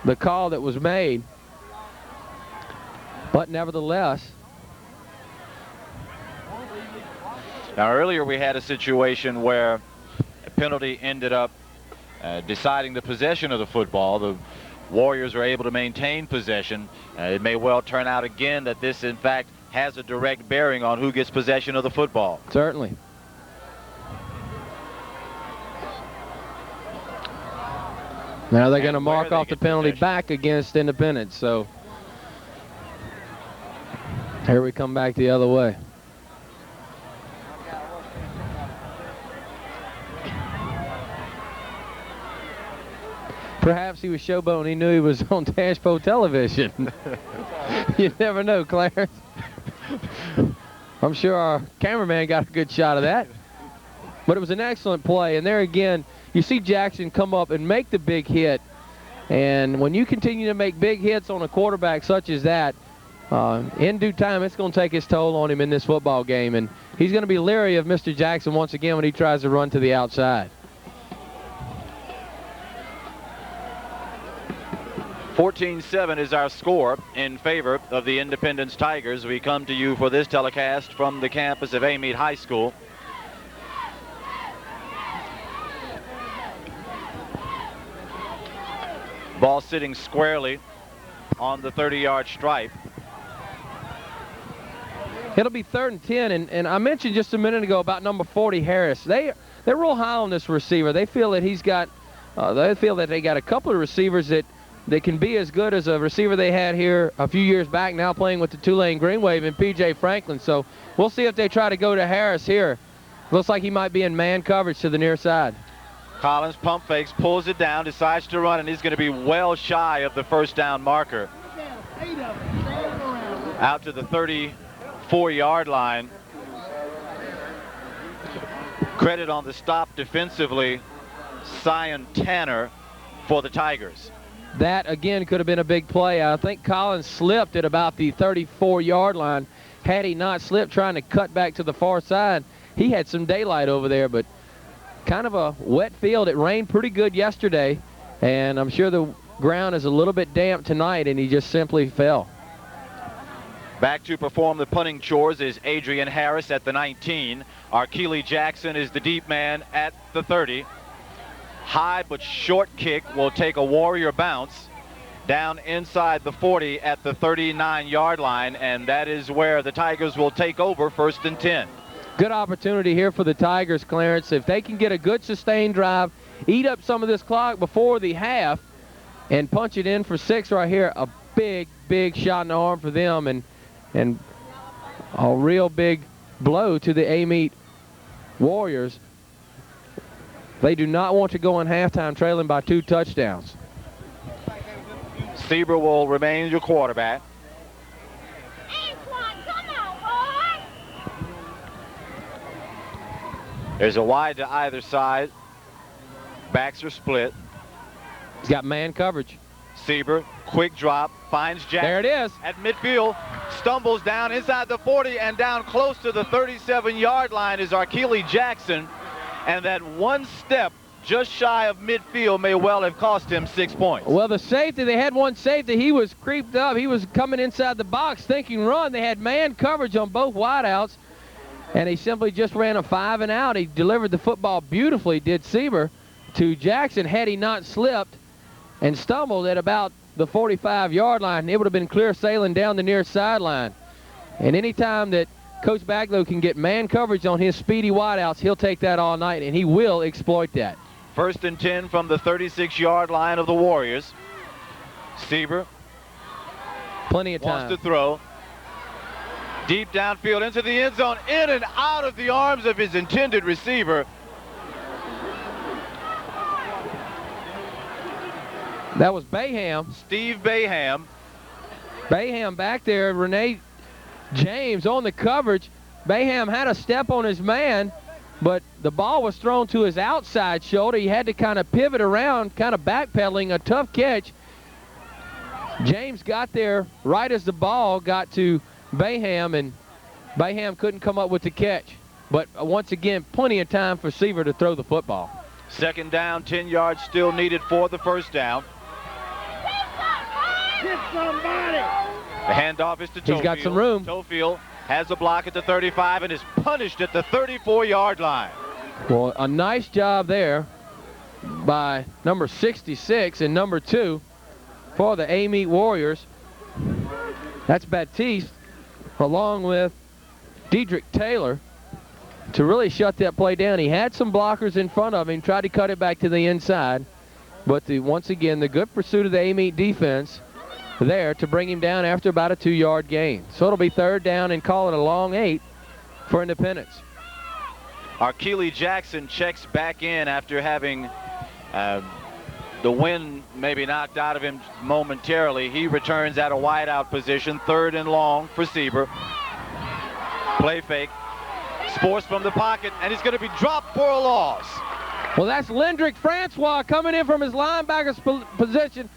the call that was made. But nevertheless. Now, earlier we had a situation where a penalty ended up deciding the possession of the football. The Warriors were able to maintain possession. It may well turn out again that this, in fact, has a direct bearing on who gets possession of the football. Certainly. Now they're going to mark off the penalty back against Independence. So here we come back the other way. Perhaps he was showboating. He knew he was on Tashpo television. You never know, Clarence. I'm sure our cameraman got a good shot of that. But it was an excellent play. And there again, you see Jackson come up and make the big hit. And when you continue to make big hits on a quarterback such as that, in due time, it's going to take its toll on him in this football game. And he's going to be leery of Mr. Jackson once again when he tries to run to the outside. 14-7 is our score in favor of the Independence Tigers. We come to you for this telecast from the campus of Amite High School. Ball sitting squarely on the 30-yard stripe. It'll be 3rd and 10, and I mentioned just a minute ago about number 40, Harris. They're real high on this receiver. They feel that he's got, they feel that they got a couple of receivers that they can be as good as a receiver they had here a few years back, now playing with the Tulane Green Wave and P.J. Franklin. So we'll see if they try to go to Harris here. Looks like he might be in man coverage to the near side. Collins pump fakes, pulls it down, decides to run, and he's going to be well shy of the 1st down marker. Out to the 34-yard line. Credit on the stop defensively, Cyan Tanner for the Tigers. That, again, could have been a big play. I think Collins slipped at about the 34-yard line. Had he not slipped trying to cut back to the far side, he had some daylight over there, but kind of a wet field. It rained pretty good yesterday, and I'm sure the ground is a little bit damp tonight, and he just simply fell. Back to perform the punting chores is Adrian Harris at the 19. Arkeely Jackson is the deep man at the 30. High but short kick will take a Warrior bounce down inside the 40 at the 39-yard line, and that is where the Tigers will take over 1st and 10. Good opportunity here for the Tigers, Clarence. If they can get a good sustained drive, eat up some of this clock before the half, and punch it in for 6 right here, a big, big shot in the arm for them, and a real big blow to the Amite Warriors. They do not want to go in halftime trailing by 2 touchdowns. Sieber will remain your quarterback. There's a wide to either side. Backs are split. He's got man coverage. Sieber, quick drop, finds Jackson. There it is. At midfield, stumbles down inside the 40 and down close to the 37-yard line is Arkeely Jackson. And that one step just shy of midfield may well have cost him 6 points. Well, the safety, they had one safety. He was creeped up. He was coming inside the box thinking run. They had man coverage on both wideouts, and he simply just ran a 5 and out. He delivered the football beautifully, did Sieber, to Jackson. Had he not slipped and stumbled at about the 45-yard line, it would have been clear sailing down the near sideline. And anytime that Coach Baglow can get man coverage on his speedy wideouts, he'll take that all night, and he will exploit that. 1st and 10 from the 36-yard line of the Warriors. Sieber. Plenty of time. Wants to throw. Deep downfield into the end zone, in and out of the arms of his intended receiver. That was Bayham. Steve Bayham. Bayham back there. Renee James on the coverage. Bayham had a step on his man, but the ball was thrown to his outside shoulder. He had to kind of pivot around, kind of backpedaling, a tough catch. James got there right as the ball got to Bayham, and Bayham couldn't come up with the catch. But once again, plenty of time for Sieber to throw the football. 2nd down, 10 yards still needed for the 1st down. Get somebody! The handoff is to Tofield. He's got some room. Tofield has a block at the 35 and is punished at the 34-yard line. Well, a nice job there by number 66 and number 2 for the Amite Warriors. That's Baptiste along with Dedrick Taylor to really shut that play down. He had some blockers in front of him, tried to cut it back to the inside, but once again, the good pursuit of the Amite defense there to bring him down after about a 2-yard gain. So it'll be 3rd down and call it a long 8 for Independence. Arkeely Jackson checks back in after having the wind maybe knocked out of him momentarily. He returns at a wideout position, 3rd and long for Sieber. Play fake. Sports from the pocket, and he's going to be dropped for a loss. Well, that's Lendrick Francois coming in from his linebacker's position.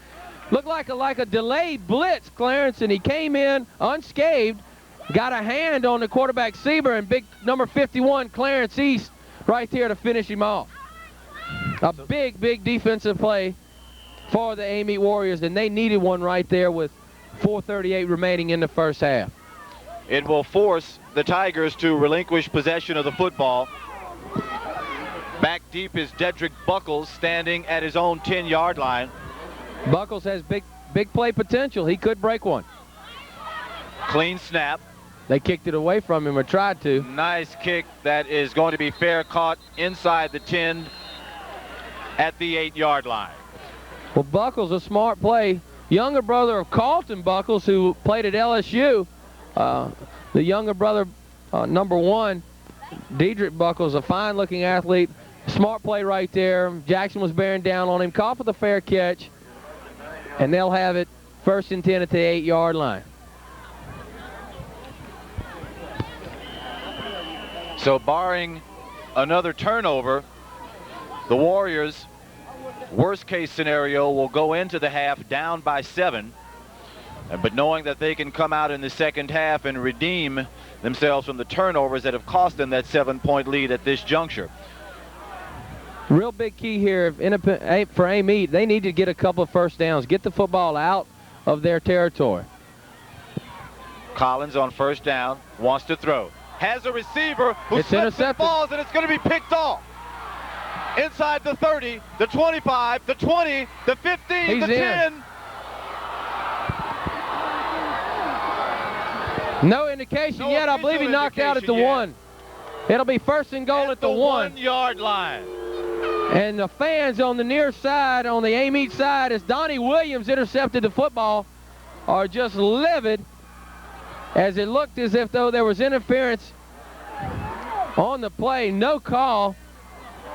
Looked like a delayed blitz, Clarence, and he came in unscathed, got a hand on the quarterback Sieber, and big number 51 Clarence East right there to finish him off. A big, big defensive play for the Amite Warriors, and they needed one right there with 4:38 remaining in the 1st half. It will force the Tigers to relinquish possession of the football. Back deep is Dedrick Buckles standing at his own 10-yard line. Buckles has big play potential. He could break one. Clean snap. They kicked it away from him, or tried to. Nice kick that is going to be fair caught inside the 10 at the 8-yard line. Well, Buckles, a smart play. Younger brother of Carlton Buckles, who played at LSU. The younger brother, number 1, Dedrick Buckles, a fine-looking athlete. Smart play right there. Jackson was bearing down on him. Caught for the fair catch. And they'll have it 1st and 10 at the 8-yard line. So barring another turnover, the Warriors, worst case scenario, will go into the half down by 7. But knowing that they can come out in the 2nd half and redeem themselves from the turnovers that have cost them that 7-point lead at this juncture. Real big key here for Amite, they need to get a couple of first downs, get the football out of their territory. Collins on first down, wants to throw. Has a receiver who slips and falls, and it's going to be picked off. Inside the 30, the 25, the 20, the 15, the 10. No indication yet. I believe he knocked out at the 1. It'll be first and goal at the 1. 1 yard line. And the fans on the near side, on the Amite side, as Donnie Williams intercepted the football, are just livid, as it looked as if though there was interference on the play. No call.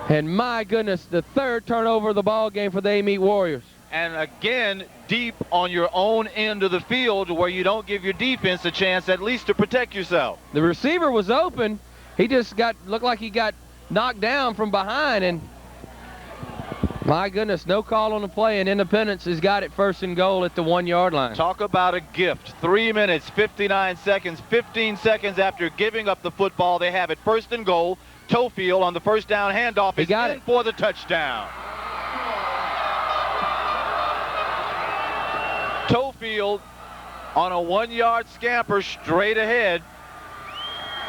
And my goodness, the 3rd turnover of the ball game for the Amite Warriors. And again, deep on your own end of the field, where you don't give your defense a chance at least to protect yourself. The receiver was open. He just looked like he got knocked down from behind, and my goodness, no call on the play, and Independence has got it first and goal at the 1 yard line. Talk about a gift. 3 minutes, 59 seconds, 15 seconds after giving up the football, they have it first and goal. Tofield on the first down handoff is in for the touchdown. Tofield on a 1 yard scamper straight ahead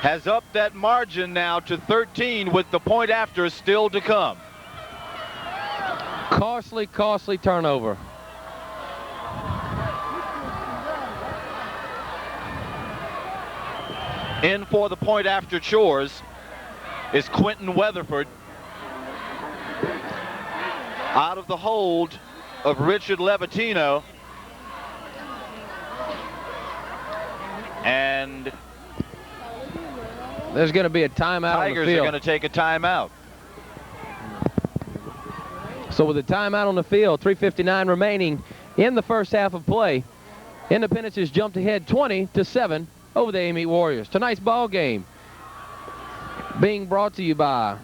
has upped that margin now to 13 with the point after still to come. Costly turnover. In for the point after chores is Quentin Weatherford, out of the hold of Richard Levatino. And there's going to be a timeout on the field. Tigers are going to take a timeout. So with a timeout on the field, 3:59 remaining in the first half of play, Independence has jumped ahead 20-7 over the Amite Warriors. Tonight's ball game being brought to you by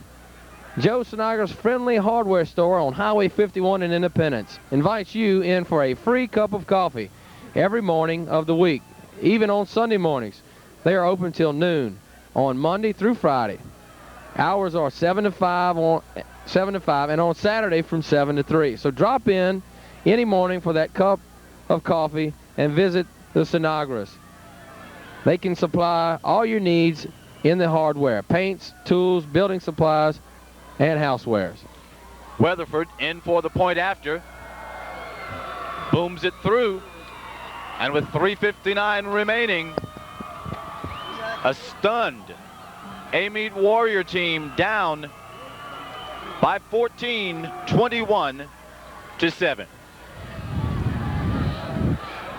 Joe Sinagra's Friendly Hardware Store on Highway 51 in Independence. Invites you in for a free cup of coffee every morning of the week, even on Sunday mornings. They are open till noon on Monday through Friday. Hours are 7 to 5 and on Saturday from 7 to 3. So drop in any morning for that cup of coffee and visit the Sinagras. They can supply all your needs in the hardware: paints, tools, building supplies, and housewares. Weatherford in for the point after. Booms it through. And with 3:59 remaining, a stunned Amite Warrior team down by 14, 21-7.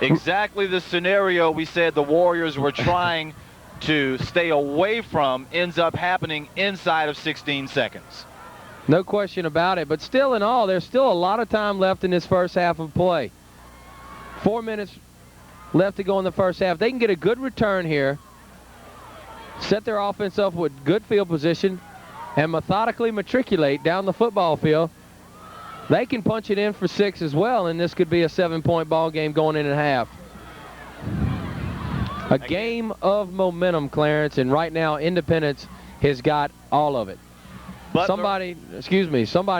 Exactly the scenario we said the Warriors were trying to stay away from ends up happening inside of 16 seconds. No question about it, but still in all, there's still a lot of time left in this first half of play. 4 minutes left to go in the first half. They can get a good return here, set their offense up with good field position, and methodically matriculate down the football field. They can punch it in for 6 as well, and this could be a 7-point ball game going in at half. A game of momentum, Clarence, and right now Independence has got all of it. Somebody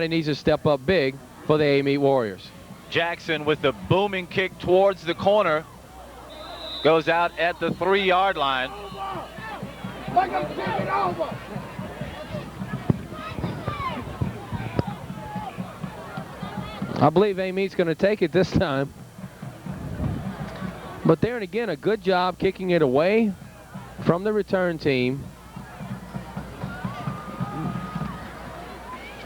needs to step up big for the Amite Warriors. Jackson with the booming kick towards the corner goes out at the 3 yard line. I believe Amite's going to take it this time. But there and again, a good job kicking it away from the return team.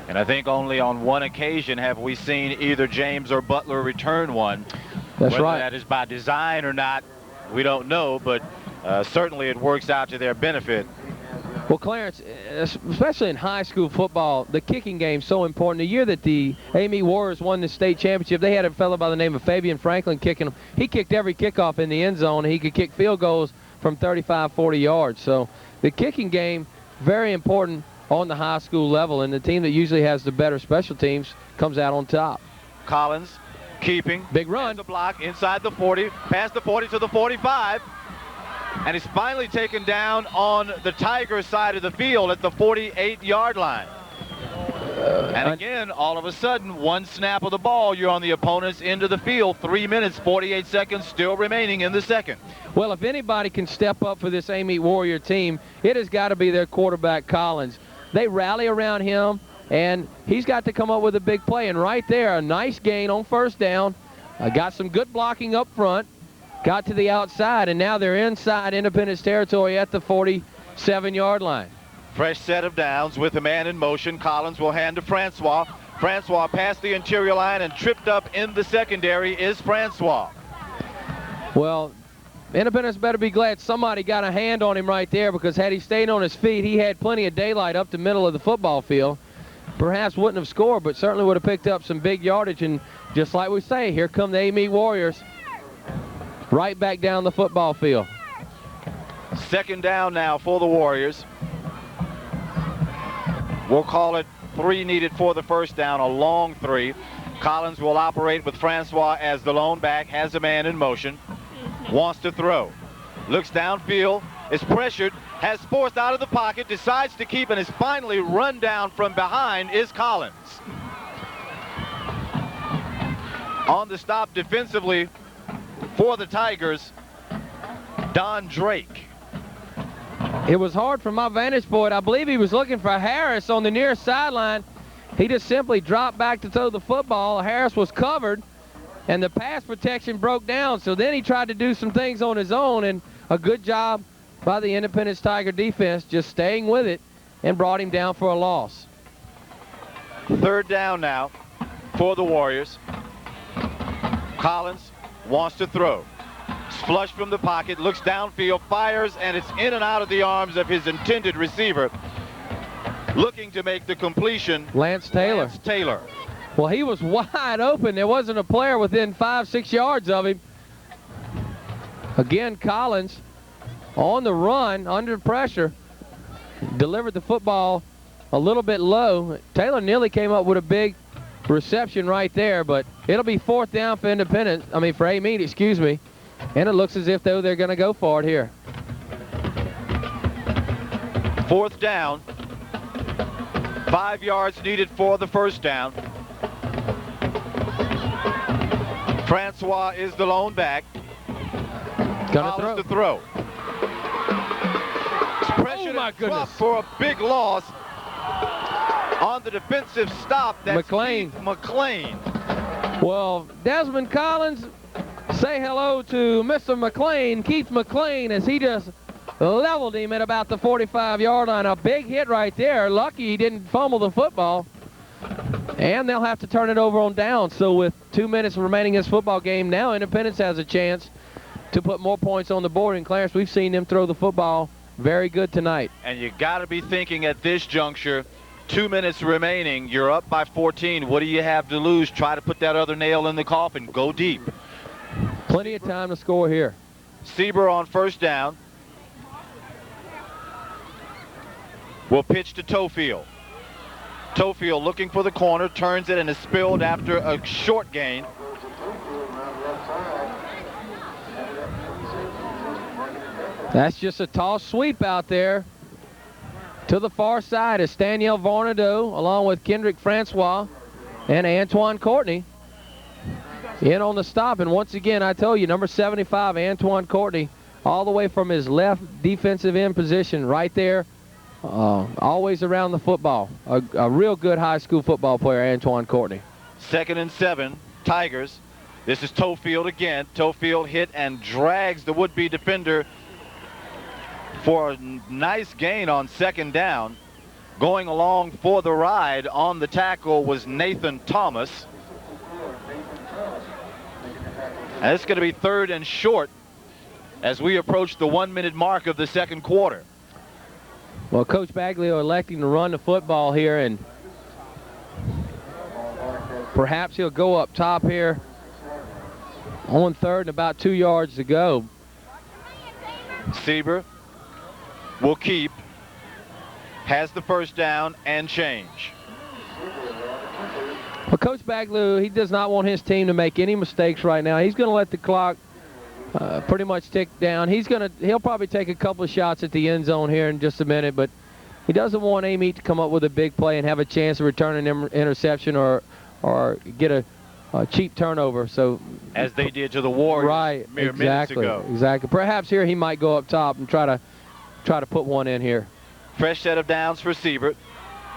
And I think only on one occasion have we seen either James or Butler return one. That's Whether right. that is by design or not, we don't know, but certainly it works out to their benefit. Well, Clarence, especially in high school football, the kicking game's so important. The year that the Amite Warriors won the state championship, they had a fellow by the name of Fabian Franklin kicking them. He kicked every kickoff in the end zone, and he could kick field goals from 35, 40 yards. So the kicking game, very important on the high school level, and the team that usually has the better special teams comes out on top. Collins keeping. Big run. The block inside the 40, past the 40 to the 45. And he's finally taken down on the Tiger side of the field at the 48 yard line. And again, all of a sudden, one snap of the ball, you're on the opponent's end of the field. 3 minutes, 48 seconds still remaining in the second. Well, if anybody can step up for this Amite Warrior team, it has got to be their quarterback, Collins. They rally around him, and he's got to come up with a big play. And right there, a nice gain on first down. Got some good blocking up front. Got to the outside, and now they're inside Independence territory at the 47-yard line. Fresh set of downs with a man in motion. Collins will hand to Francois. Francois past the interior line and tripped up in the secondary is Francois. Well, Independence better be glad somebody got a hand on him right there, because had he stayed on his feet, he had plenty of daylight up the middle of the football field. Perhaps wouldn't have scored, but certainly would have picked up some big yardage. And just like we say, here come the Amite Warriors right back down the football field. Second down now for the Warriors. We'll call it 3 needed for the first down, a long 3. Collins will operate with Francois as the lone back, has a man in motion, wants to throw, looks downfield, is pressured, has forced out of the pocket, decides to keep, and is finally run down from behind is Collins. On the stop defensively for the Tigers, Don Drake. It was hard from my vantage point. I believe he was looking for Harris on the near sideline. He just simply dropped back to throw the football. Harris was covered, and the pass protection broke down. So then he tried to do some things on his own, and a good job by the Independence Tiger defense just staying with it and brought him down for a loss. Third down now for the Warriors. Collins wants to throw. Flush from the pocket, looks downfield, fires, and it's in and out of the arms of his intended receiver. Looking to make the completion, Lance Taylor. Lance Taylor. Well, he was wide open. There wasn't a player within 5-6 yards of him. Again, Collins on the run, under pressure, delivered the football a little bit low. Taylor nearly came up with a big reception right there, but it'll be fourth down for for Amite, excuse me. And it looks as if though they're going to go for it here. Fourth down. 5 yards needed for the first down. Francois is the lone back. Gonna throw. Pressure oh my goodness. For a big loss on the defensive stop. That's McLean. McLean. Well, Desmond Collins, say hello to Mr. McLean, Keith McLean, as he just leveled him at about the 45-yard line. A big hit right there. Lucky he didn't fumble the football. And they'll have to turn it over on down. So with 2 minutes remaining in this football game, now Independence has a chance to put more points on the board. And Clarence, we've seen them throw the football very good tonight. And you got to be thinking at this juncture, 2 minutes remaining, you're up by 14. What do you have to lose? Try to put that other nail in the coffin. Go deep. Plenty of time to score here. Sieber on first down. Will pitch to Tofield. Tofield looking for the corner, turns it and is spilled after a short gain. That's just a toss sweep out there. To the far side is Staniel Varnado, along with Kendrick Francois and Antoine Courtney in on the stop. And once again, I tell you, number 75, Antoine Courtney, all the way from his left defensive end position right there, always around the football. A real good high school football player, Antoine Courtney. 2nd and 7, Tigers. This is Tofield again. Tofield hit and drags the would-be defender for a nice gain on 2nd down. Going along for the ride on the tackle was Nathan Thomas. And it's going to be 3rd and short as we approach the 1-minute mark of the second quarter. Well, Coach Baglio electing to run the football here, and perhaps he'll go up top here on 3rd and about 2 yards to go. Sieber will keep, has the first down and change. Well, Coach Baglio, he does not want his team to make any mistakes right now. He's going to let the clock pretty much tick down. He'll probably take a couple of shots at the end zone here in just a minute, but He doesn't want Amite to come up with a big play and have a chance to return an interception or get a cheap turnover. So, as they did to the Warriors mere minutes ago. Exactly. Perhaps here he might go up top and try to put one in here. Fresh set of downs for Siebert,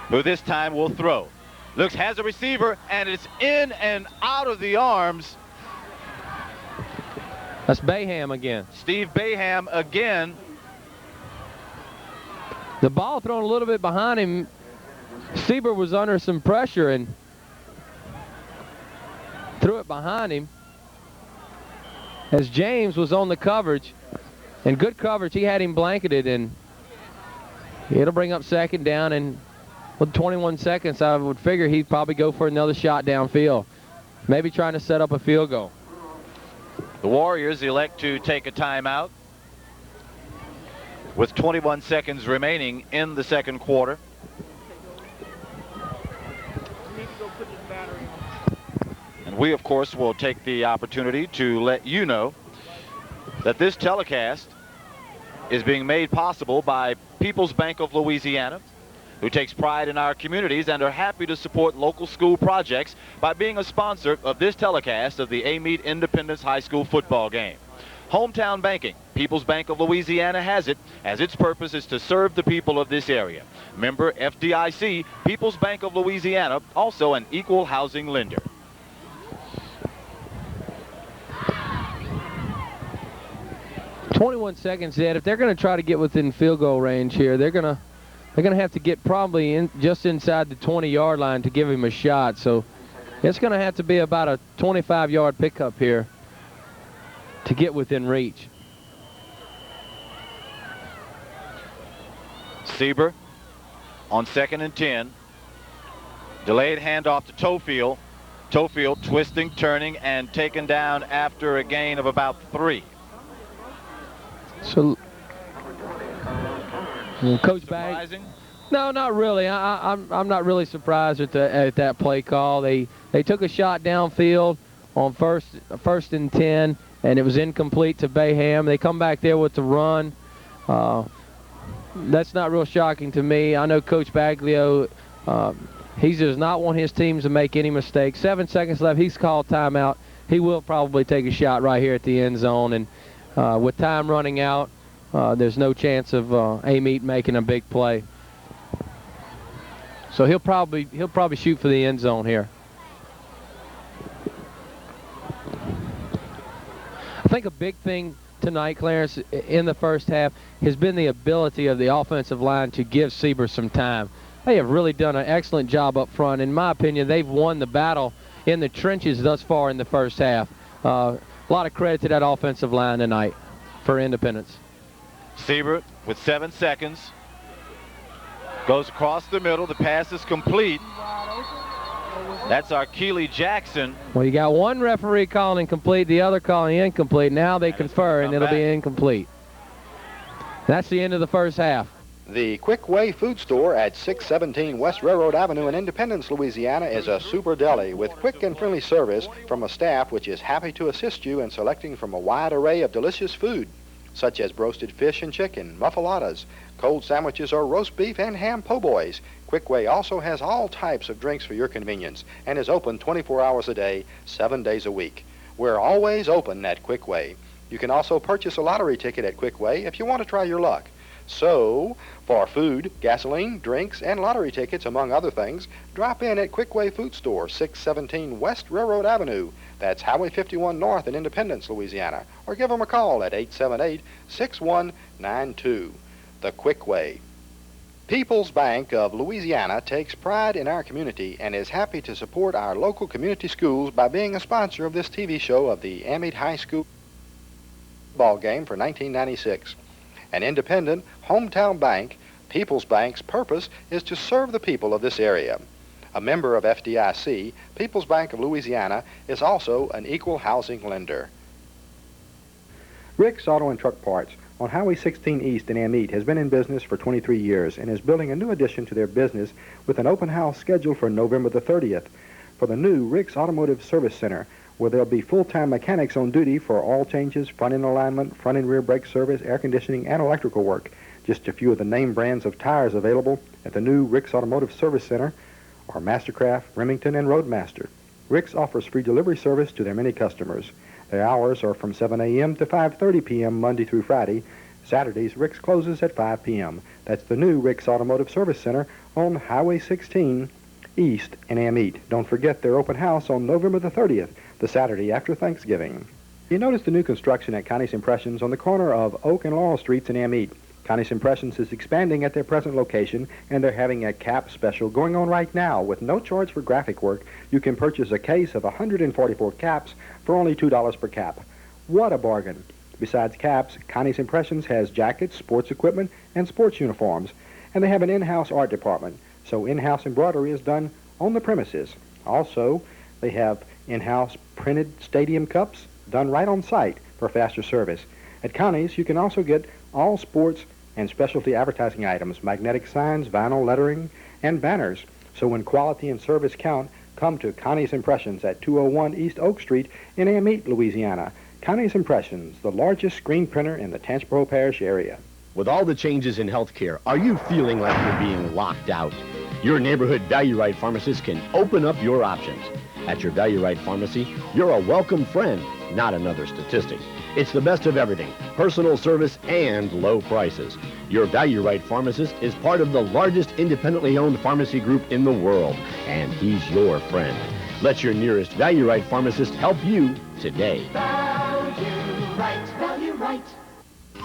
who this time will throw. Looks, has a receiver, and it's in and out of the arms. That's Bayham again. Steve Bayham again. The ball thrown a little bit behind him. Siebert was under some pressure and threw it behind him. As James was on the coverage, and good coverage, he had him blanketed, and it'll bring up second down, and with 21 seconds, I would figure he'd probably go for another shot downfield, maybe trying to set up a field goal. The Warriors elect to take a timeout with 21 seconds remaining in the second quarter. And we, of course, will take the opportunity to let you know that this telecast is being made possible by People's Bank of Louisiana, who takes pride in our communities and are happy to support local school projects by being a sponsor of this telecast of the Amite Independence High School football game. Hometown banking, People's Bank of Louisiana has it, as its purpose is to serve the people of this area. Member FDIC, People's Bank of Louisiana, also an equal housing lender. "21 seconds, Ed. If they're going to try to get within field goal range here, they're going to have to get probably just inside the 20-yard line to give him a shot. So it's going to have to be about a 25-yard pickup here to get within reach." Sieber on 2nd and 10. Delayed handoff to Tofield. Tofield twisting, turning, and taken down after a gain of about 3. So, Coach Surprising? Bag. No, not really. I'm not really surprised at that play call. They took a shot downfield on first and 10, and it was incomplete to Bayham. They come back there with the run. That's not real shocking to me. I know Coach Baglio, he does not want his teams to make any mistakes. 7 seconds left. He's called timeout. He will probably take a shot right here at the end zone, and with time running out, there's no chance of Amite making a big play. So he'll probably shoot for the end zone here. I think a big thing tonight, Clarence, in the first half has been the ability of the offensive line to give Siebert some time. They have really done an excellent job up front. In my opinion, they've won the battle in the trenches thus far in the first half. A lot of credit to that offensive line tonight for Independence. Siebert with 7 seconds. Goes across the middle. The pass is complete. That's our Keeley Jackson. Well, you got one referee calling incomplete, the other calling incomplete. Now they confer, and it'll be incomplete. That's the end of the first half. The Quick Way Food Store at 617 West Railroad Avenue in Independence, Louisiana is a super deli with quick and friendly service from a staff which is happy to assist you in selecting from a wide array of delicious food, such as roasted fish and chicken, muffulettas, cold sandwiches or roast beef and ham po' boys. Quick Way also has all types of drinks for your convenience and is open 24 hours a day, 7 days a week. We're always open at Quick Way. You can also purchase a lottery ticket at Quick Way if you want to try your luck. So, for food, gasoline, drinks, and lottery tickets, among other things, drop in at Quick Way Food Store, 617 West Railroad Avenue. That's Highway 51 North in Independence, Louisiana. Or give them a call at 878-6192. The Quick Way. People's Bank of Louisiana takes pride in our community and is happy to support our local community schools by being a sponsor of this TV show of the Amite High School ball game for 1996. An independent hometown bank, People's Bank's purpose is to serve the people of this area. A member of FDIC, People's Bank of Louisiana is also an equal housing lender. Rick's Auto and Truck Parts on Highway 16 East in Amite has been in business for 23 years and is building a new addition to their business with an open house scheduled for November the 30th for the new Rick's Automotive Service Center, where there'll be full-time mechanics on duty for oil changes, front-end alignment, front and rear brake service, air conditioning, and electrical work. Just a few of the name brands of tires available at the new Rick's Automotive Service Center are Mastercraft, Remington, and Roadmaster. Rick's offers free delivery service to their many customers. Their hours are from 7 a.m. to 5:30 p.m. Monday through Friday. Saturdays, Rick's closes at 5 p.m. That's the new Rick's Automotive Service Center on Highway 16 East in Amite. Don't forget their open house on November the 30th, the Saturday after Thanksgiving. You notice the new construction at Connie's Impressions on the corner of Oak and Laurel Streets in Amite. Connie's Impressions is expanding at their present location, and they're having a cap special going on right now. With no charge for graphic work, you can purchase a case of 144 caps for only $2 per cap. What a bargain! Besides caps, Connie's Impressions has jackets, sports equipment, and sports uniforms, and they have an in-house art department, so in-house embroidery is done on the premises. Also, they have in-house printed stadium cups done right on site for faster service. At Connie's, you can also get all sports and specialty advertising items, magnetic signs, vinyl lettering, and banners. So when quality and service count, come to Connie's Impressions at 201 East Oak Street in Amite, Louisiana. Connie's Impressions, the largest screen printer in the Tangipahoa Parish area. With all the changes in healthcare, are you feeling like you're being locked out? Your neighborhood Value Right pharmacist can open up your options. At your Value Right pharmacy, you're a welcome friend, not another statistic. It's the best of everything, personal service and low prices. Your Value Right pharmacist is part of the largest independently owned pharmacy group in the world, and he's your friend. Let your nearest Value Right pharmacist help you today. Value Right, Value Right.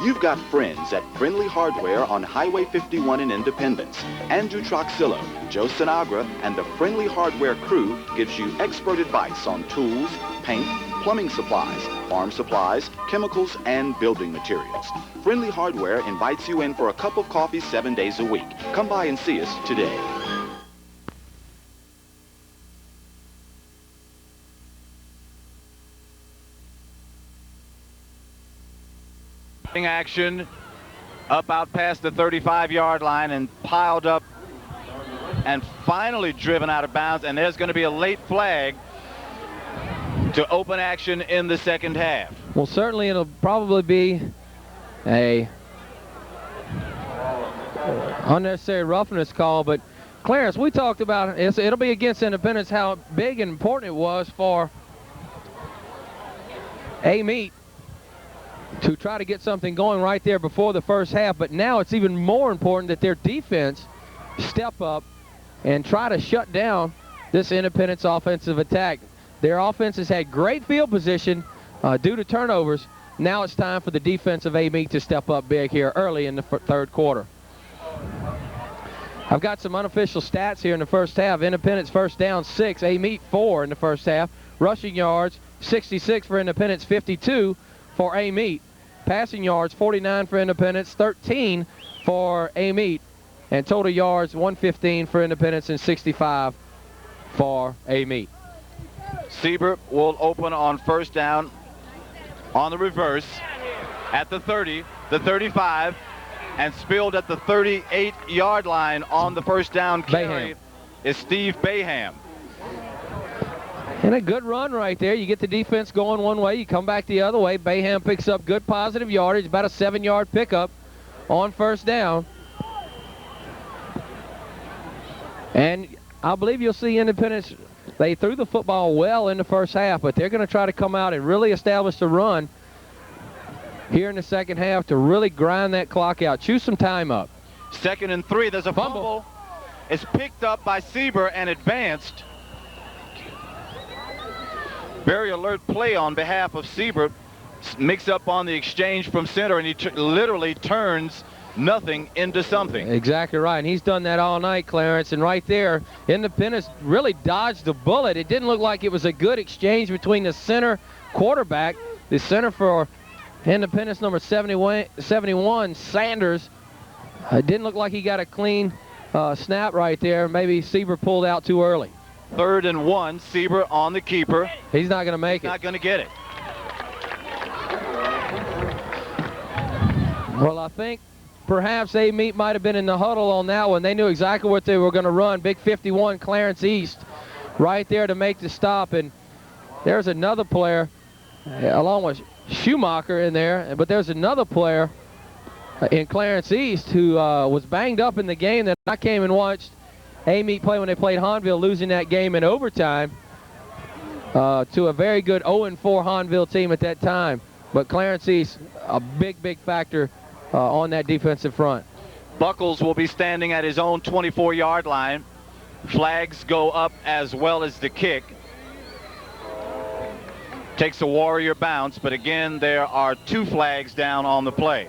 You've got friends at Friendly Hardware on Highway 51 in Independence. Andrew Troxillo, Joe Sinagra, and the Friendly Hardware crew gives you expert advice on tools, paint, plumbing supplies, farm supplies, chemicals, and building materials. Friendly Hardware invites you in for a cup of coffee 7 days a week. Come by and see us today. Action up out past the 35-yard line and piled up and finally driven out of bounds, and there's going to be a late flag to open action in the second half. Well, certainly it'll probably be a unnecessary roughness call, but Clarence, we talked about it'll be against Independence how big and important it was for Amite to try to get something going right there before the first half, but now it's even more important that their defense step up and try to shut down this Independence offensive attack. Their offense has had great field position due to turnovers. Now it's time for the defense of Amite to step up big here early in the third quarter. I've got some unofficial stats here in the first half. Independence first down 6, Amite 4 in the first half. Rushing yards 66 for Independence, 52 for Amite. Passing yards 49 for Independence, 13 for Amite. And total yards 115 for Independence and 65 for Amite. Siebert will open on first down on the reverse at the 30, the 35, and spilled at the 38-yard line on the first down carry is Steve Bayham. And a good run right there. You get the defense going one way, you come back the other way. Bayham picks up good positive yardage, about a 7-yard pickup on first down. And I believe you'll see Independence, they threw the football well in the first half, but they're going to try to come out and really establish the run here in the second half to really grind that clock out, chew some time up. 2nd and 3, there's a fumble. It's picked up by Siebert and advanced. Very alert play on behalf of Siebert. Mix up on the exchange from center, and he literally turns nothing into something. Exactly right, and he's done that all night, Clarence. And right there, Independence really dodged the bullet. It didn't look like it was a good exchange between the center quarterback, the center for Independence number 71, Sanders. It didn't look like he got a clean snap right there. Maybe Siebert pulled out too early. 3rd and 1, Siebert on the keeper. He's not going to make it. Not going to get it. Well, I think perhaps Amite might have been in the huddle on that one. They knew exactly what they were going to run. Big 51, Clarence East, right there to make the stop. And there's another player, along with Schumacher in there, but there's another player in Clarence East, who was banged up in the game that I came and watched Amite play when they played Hahnville, losing that game in overtime to a very good 0-4 Hahnville team at that time. But Clarence East, a big factor on that defensive front. Buckles will be standing at his own 24-yard line. Flags go up as well as the kick. Takes a Warrior bounce, but again, there are 2 flags down on the play.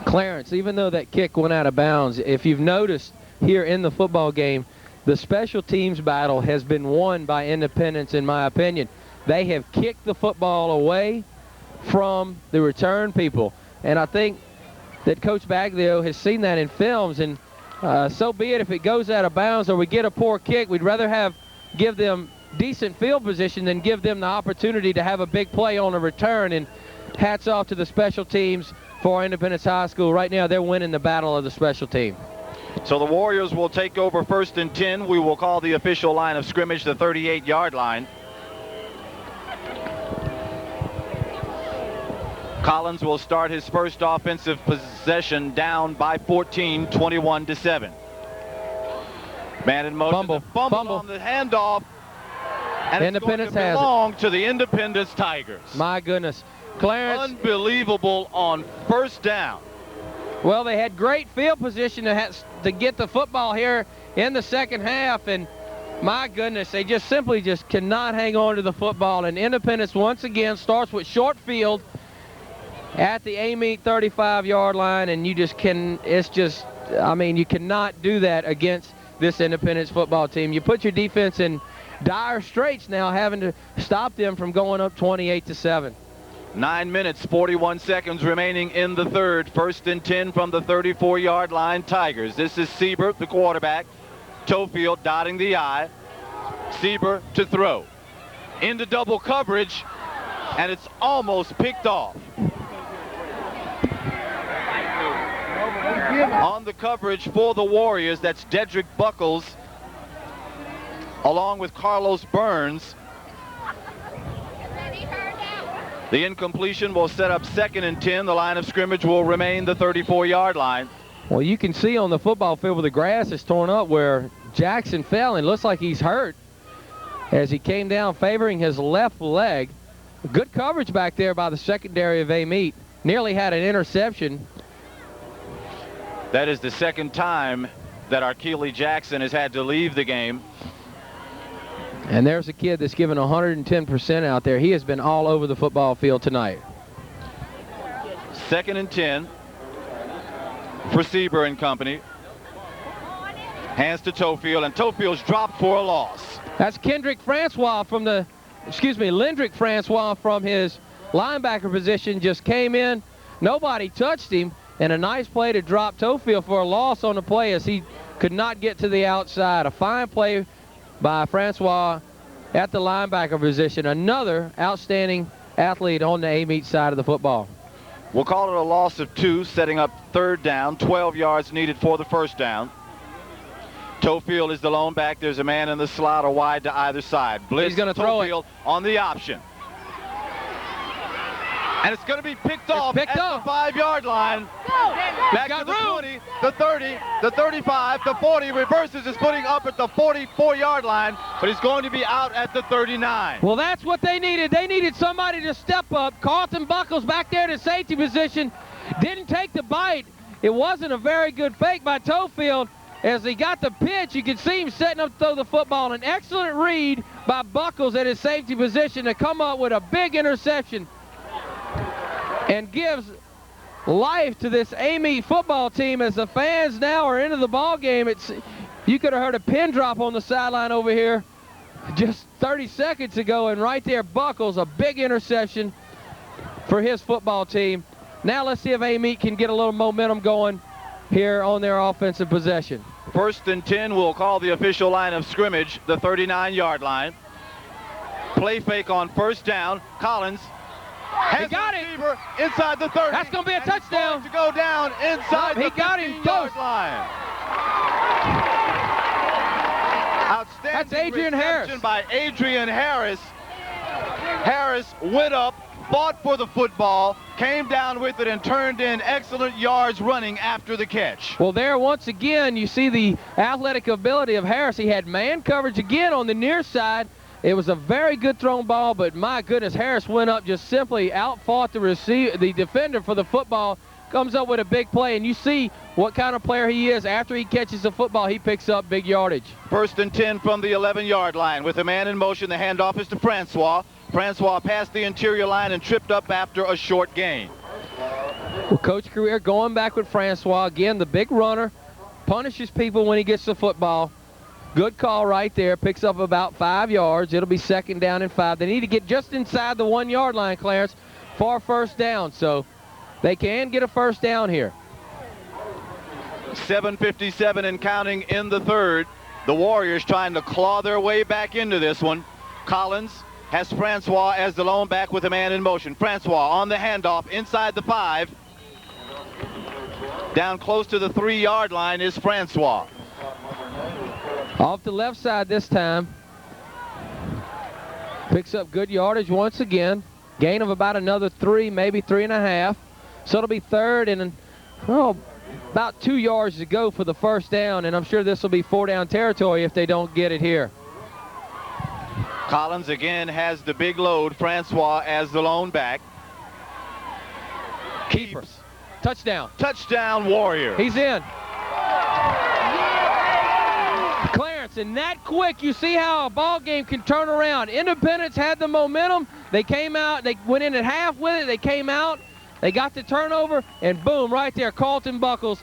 Clarence, even though that kick went out of bounds, if you've noticed here in the football game, the special teams battle has been won by Independence, in my opinion. They have kicked the football away from the return people. And I think that Coach Baglio has seen that in films, and so be it if it goes out of bounds or we get a poor kick. We'd rather give them decent field position than give them the opportunity to have a big play on a return. And hats off to the special teams for Independence High School. Right now they're winning the battle of the special team. So the Warriors will take over 1st and 10. We will call the official line of scrimmage the 38-yard line. Collins will start his first offensive possession down by 14, 21-7. Man in motion. Fumble on the handoff. And Independence it's going to belong to the Independence Tigers. My goodness. Clarence. Unbelievable on 1st down. Well, they had great field position to get the football here in the second half, and my goodness, they just simply cannot hang on to the football. And Independence once again starts with short field at the Amite 35-yard line, and you cannot do that against this Independence football team. You put your defense in dire straits now, having to stop them from going up 28-7. 9 minutes, 41 seconds remaining in the third. 1st and 10 from the 34-yard line, Tigers. This is Siebert, the quarterback. Tofield dotting the I. Siebert to throw. Into double coverage, and it's almost picked off. On the coverage for the Warriors, that's Dedrick Buckles, along with Carlos Burns. The incompletion will set up 2nd and 10. The line of scrimmage will remain the 34-yard line. Well, you can see on the football field where the grass is torn up where Jackson fell, and looks like he's hurt as he came down favoring his left leg. Good coverage back there by the secondary of Amite. Nearly had an interception. That is the 2nd time that Arkeely Jackson has had to leave the game. And there's a kid that's given 110% out there. He has been all over the football field tonight. 2nd and 10 for Sieber and company. Hands to Tofield, and Tofield's dropped for a loss. That's Lendrick Francois from his linebacker position, just came in. Nobody touched him, and a nice play to drop Tofield for a loss on the play as he could not get to the outside. A fine play by Francois at the linebacker position. Another outstanding athlete on the Amite side of the football. We'll call it a loss of 2, setting up 3rd down. 12 yards needed for the 1st down. Tofield is the lone back. There's a man in the slot or wide to either side. Blitz. He's going to throw it on the option. And it's going to be picked off at the 5-yard line. Back to the 20, the 30, the 35, the 40. Reverses, is putting up at the 44-yard line, but he's going to be out at the 39. Well, that's what they needed. They needed somebody to step up. Carlton Buckles back there to safety position. Didn't take the bite. It wasn't a very good fake by Tofield. As he got the pitch, you could see him setting up to throw the football. An excellent read by Buckles at his safety position to come up with a big interception and gives life to this Amite football team as the fans now are into the ball game. You could have heard a pin drop on the sideline over here just 30 seconds ago, and right there Buckles, a big interception for his football team. Now let's see if Amite can get a little momentum going here on their offensive possession. 1st and 10, we'll call the official line of scrimmage the 39-yard line. Play fake on 1st down. Collins has he got the receiver inside the 30. That's going to be a touchdown. To go down inside the 15-yard line. Outstanding That's Adrian reception Harris. by Adrian Harris. Harris went up, fought for the football, came down with it, and turned in excellent yards running after the catch. Well, there once again, you see the athletic ability of Harris. He had man coverage again on the near side. It was a very good thrown ball, but my goodness, Harris went up, just simply outfought the defender for the football, comes up with a big play, and you see what kind of player he is. After he catches the football, he picks up big yardage. 1st and 10 from the 11-yard line. With a man in motion, the handoff is to Francois. Francois passed the interior line and tripped up after a short gain. Well, Coach Career going back with Francois. Again, the big runner, punishes people when he gets the football. Good call right there. Picks up about 5 yards. It'll be 2nd down and 5. They need to get just inside the 1-yard line, Clarence, for 1st down. So they can get a 1st down here. 7:57 and counting in the 3rd. The Warriors trying to claw their way back into this one. Collins has Francois as the lone back with a man in motion. Francois on the handoff inside the 5. Down close to the 3-yard line is Francois. Off the left side this time. Picks up good yardage once again. Gain of about another 3, maybe 3.5. So it'll be 3rd and, about 2 yards to go for the 1st down, and I'm sure this will be 4-down territory if they don't get it here. Collins again has the big load. Francois as the lone back. Keepers. Touchdown. Touchdown, Warriors. He's in. Clarence, and that quick, you see how a ball game can turn around. Independence had the momentum. They came out, they went in at half with it. They came out, they got the turnover, and boom, right there, Carlton Buckles.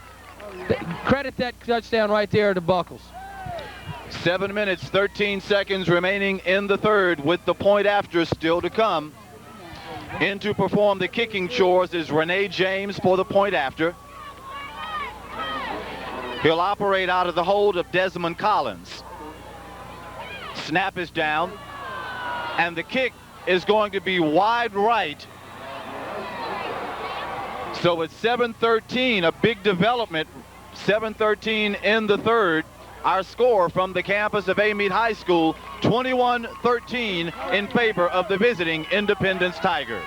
Credit that touchdown right there to Buckles. 7 minutes, 13 seconds remaining in the 3rd with the point after still to come. In to perform the kicking chores is Renee James for the point after. He'll operate out of the hold of Desmond Collins. Snap is down, and the kick is going to be wide right. So it's 7-13, a big development. 7-13 in the 3rd. Our score from the campus of Amite High School, 21-13 in favor of the visiting Independence Tigers.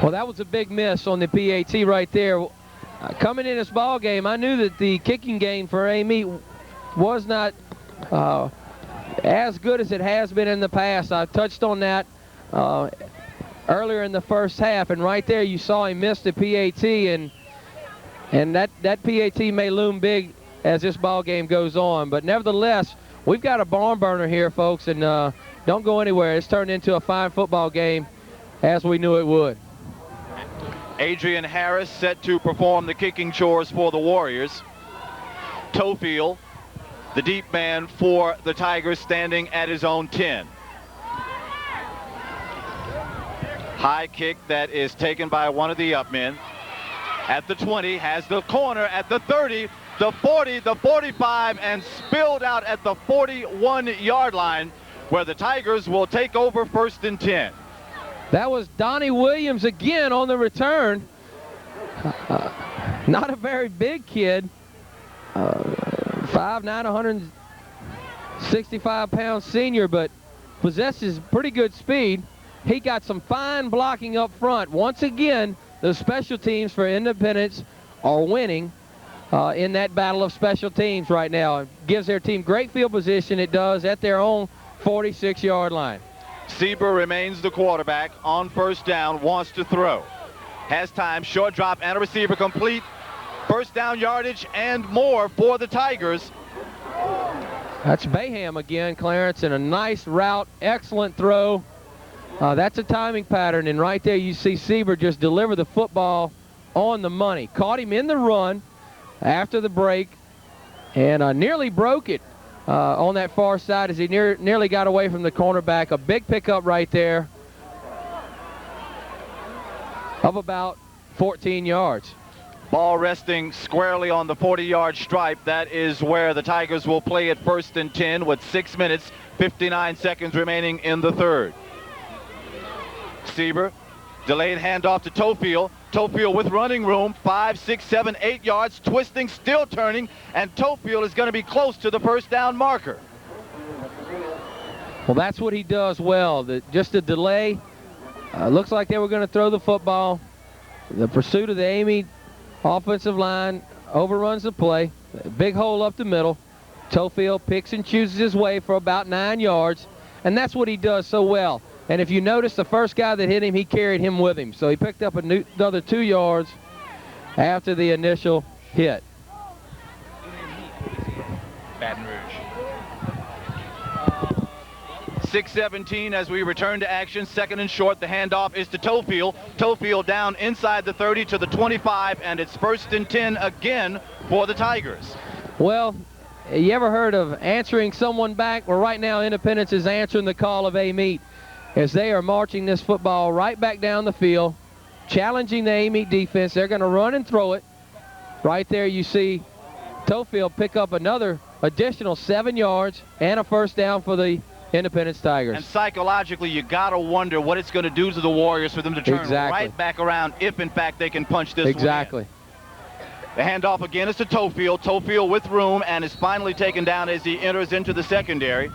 Well, that was a big miss on the PAT right there. Coming in this ball game, I knew that the kicking game for Amite was not as good as it has been in the past. I touched on that earlier in the 1st half, and right there you saw him miss the PAT, and that PAT may loom big as this ball game goes on. But nevertheless, we've got a barn burner here, folks, and don't go anywhere. It's turned into a fine football game as we knew it would. Adrian Harris set to perform the kicking chores for the Warriors. Tofield, the deep man for the Tigers, standing at his own 10. High kick that is taken by one of the up men. At the 20, has the corner at the 30, the 40, the 45, and spilled out at the 41-yard line, where the Tigers will take over 1st and 10. That was Donnie Williams again on the return. Not a very big kid. 5'9", 165-pound senior, but possesses pretty good speed. He got some fine blocking up front. Once again, the special teams for Independence are winning in that battle of special teams right now. It gives their team great field position. It does at their own 46-yard line. Sieber remains the quarterback on 1st down, wants to throw. Has time, short drop and a receiver complete. 1st down yardage and more for the Tigers. That's Baham again, Clarence, and a nice route, excellent throw. That's a timing pattern, and right there you see Sieber just deliver the football on the money. Caught him in the run after the break and nearly broke it. On that far side as he nearly got away from the cornerback. A big pickup right there of about 14 yards. Ball resting squarely on the 40-yard stripe. That is where the Tigers will play at 1st and 10 with 6 minutes, 59 seconds remaining in the 3rd. Sieber, delayed handoff to Tofield. Tofield with running room, 5, 6, 7, 8 yards, twisting, still turning, and Tofield is going to be close to the 1st down marker. Well, that's what he does well. Just a delay. Looks like they were going to throw the football. The pursuit of the Amite offensive line overruns the play. Big hole up the middle. Tofield picks and chooses his way for about 9 yards, and that's what he does so well. And if you notice, the first guy that hit him, he carried him with him. So he picked up another 2 yards after the initial hit. Baton Rouge. 6:17 as we return to action. Second and short. The handoff is to Tofield. Tofield down inside the 30 to the 25, and it's 1st and 10 again for the Tigers. Well, you ever heard of answering someone back? Well, right now Independence is answering the call of Amite as they are marching this football right back down the field, challenging the Amite defense. They're going to run and throw it. Right there you see Tofield pick up another additional 7 yards and a first down for the Independence Tigers. And psychologically, you got to wonder what it's going to do to the Warriors for them to turn right back around if, in fact, they can punch this exactly. one in. The handoff again is to Tofield. Tofield with room and is finally taken down as he enters into the secondary.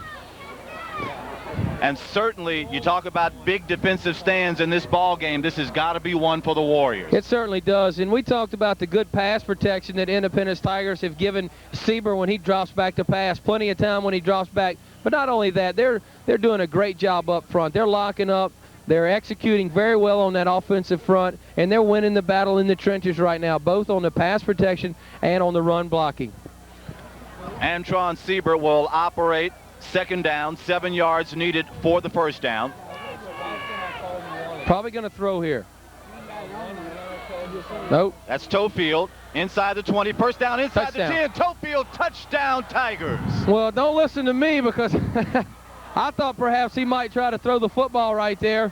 And certainly, you talk about big defensive stands in this ball game. This has got to be one for the Warriors. It certainly does. And we talked about the good pass protection that Independence Tigers have given Sieber when he drops back to pass. Plenty of time when he drops back. But not only that, they're doing a great job up front. They're locking up. They're executing very well on that offensive front, and they're winning the battle in the trenches right now, both on the pass protection and on the run blocking. Antron Sieber will operate. Second down, 7 yards needed for the first down. Probably going to throw here. Nope. That's Tofield inside the 20. First down inside Touchdown. the 10. Tofield, touchdown, Tigers. Well, don't listen to me because I thought perhaps he might try to throw the football right there.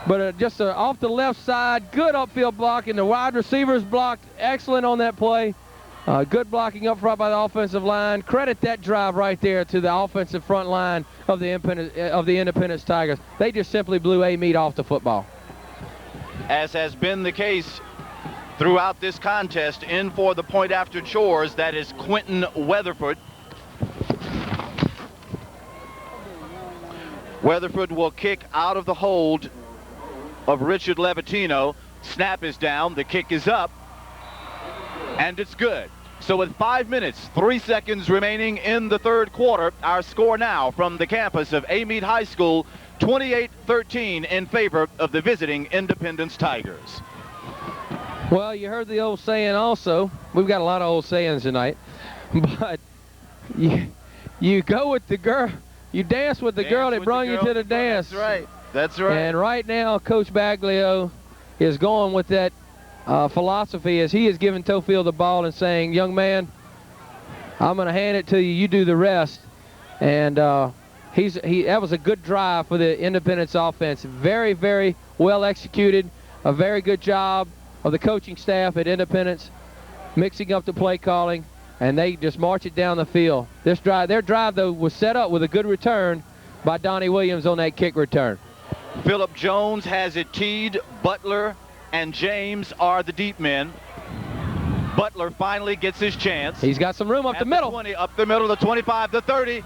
But just off the left side, good upfield blocking. The wide receivers blocked excellent on that play. Good blocking up front by the offensive line. Credit that drive right there to the offensive front line of the Independence Tigers. They just simply blew Amite off the football. As has been the case throughout this contest, in for the point after chores, that is Quentin Weatherford. Weatherford will kick out of the hold of Richard Levitino. Snap is down, the kick is up, and it's good. So with 5 minutes, 3 seconds remaining in the third quarter, our score now from the campus of Amite High School, 28-13 in favor of the visiting Independence Tigers. Well, you heard the old saying also. We've got a lot of old sayings tonight. But you go with the girl, you dance with the girl that brought you to the dance. That's right. That's right. And right now, Coach Baglio is going with that philosophy as he is giving Tofield the ball and saying, young man, I'm going to hand it to you. You do the rest. And that was a good drive for the Independence offense. Very, very well executed. A very good job of the coaching staff at Independence, mixing up the play calling, and they just march it down the field. Their drive, though, was set up with a good return by Donnie Williams on that kick return. Phillip Jones has it teed. Butler and James are the deep men. Butler finally gets his chance. He's got some room up the middle. 20, up the middle, the 25, the 30.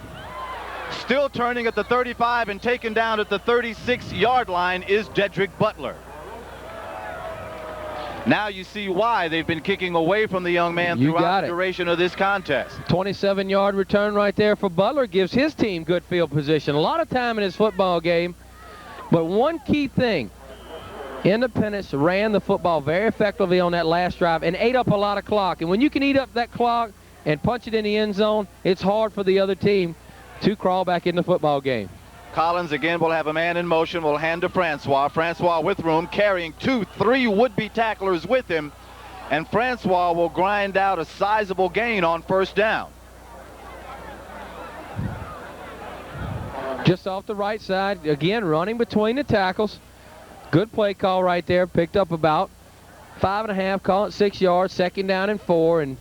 Still turning at the 35 and taken down at the 36-yard line is Dedrick Butler. Now you see why they've been kicking away from the young man throughout the duration of this contest. 27-yard return right there for Butler gives his team good field position. A lot of time in his football game. But one key thing, Independence ran the football very effectively on that last drive and ate up a lot of clock. And when you can eat up that clock and punch it in the end zone, it's hard for the other team to crawl back in the football game. Collins again will have a man in motion, will hand to Francois. Francois with room, carrying 2-3 would-be tacklers with him. And Francois will grind out a sizable gain on first down. Just off the right side, again running between the tackles. Good play call right there. Picked up about 5.5, call it 6 yards, second down and 4. And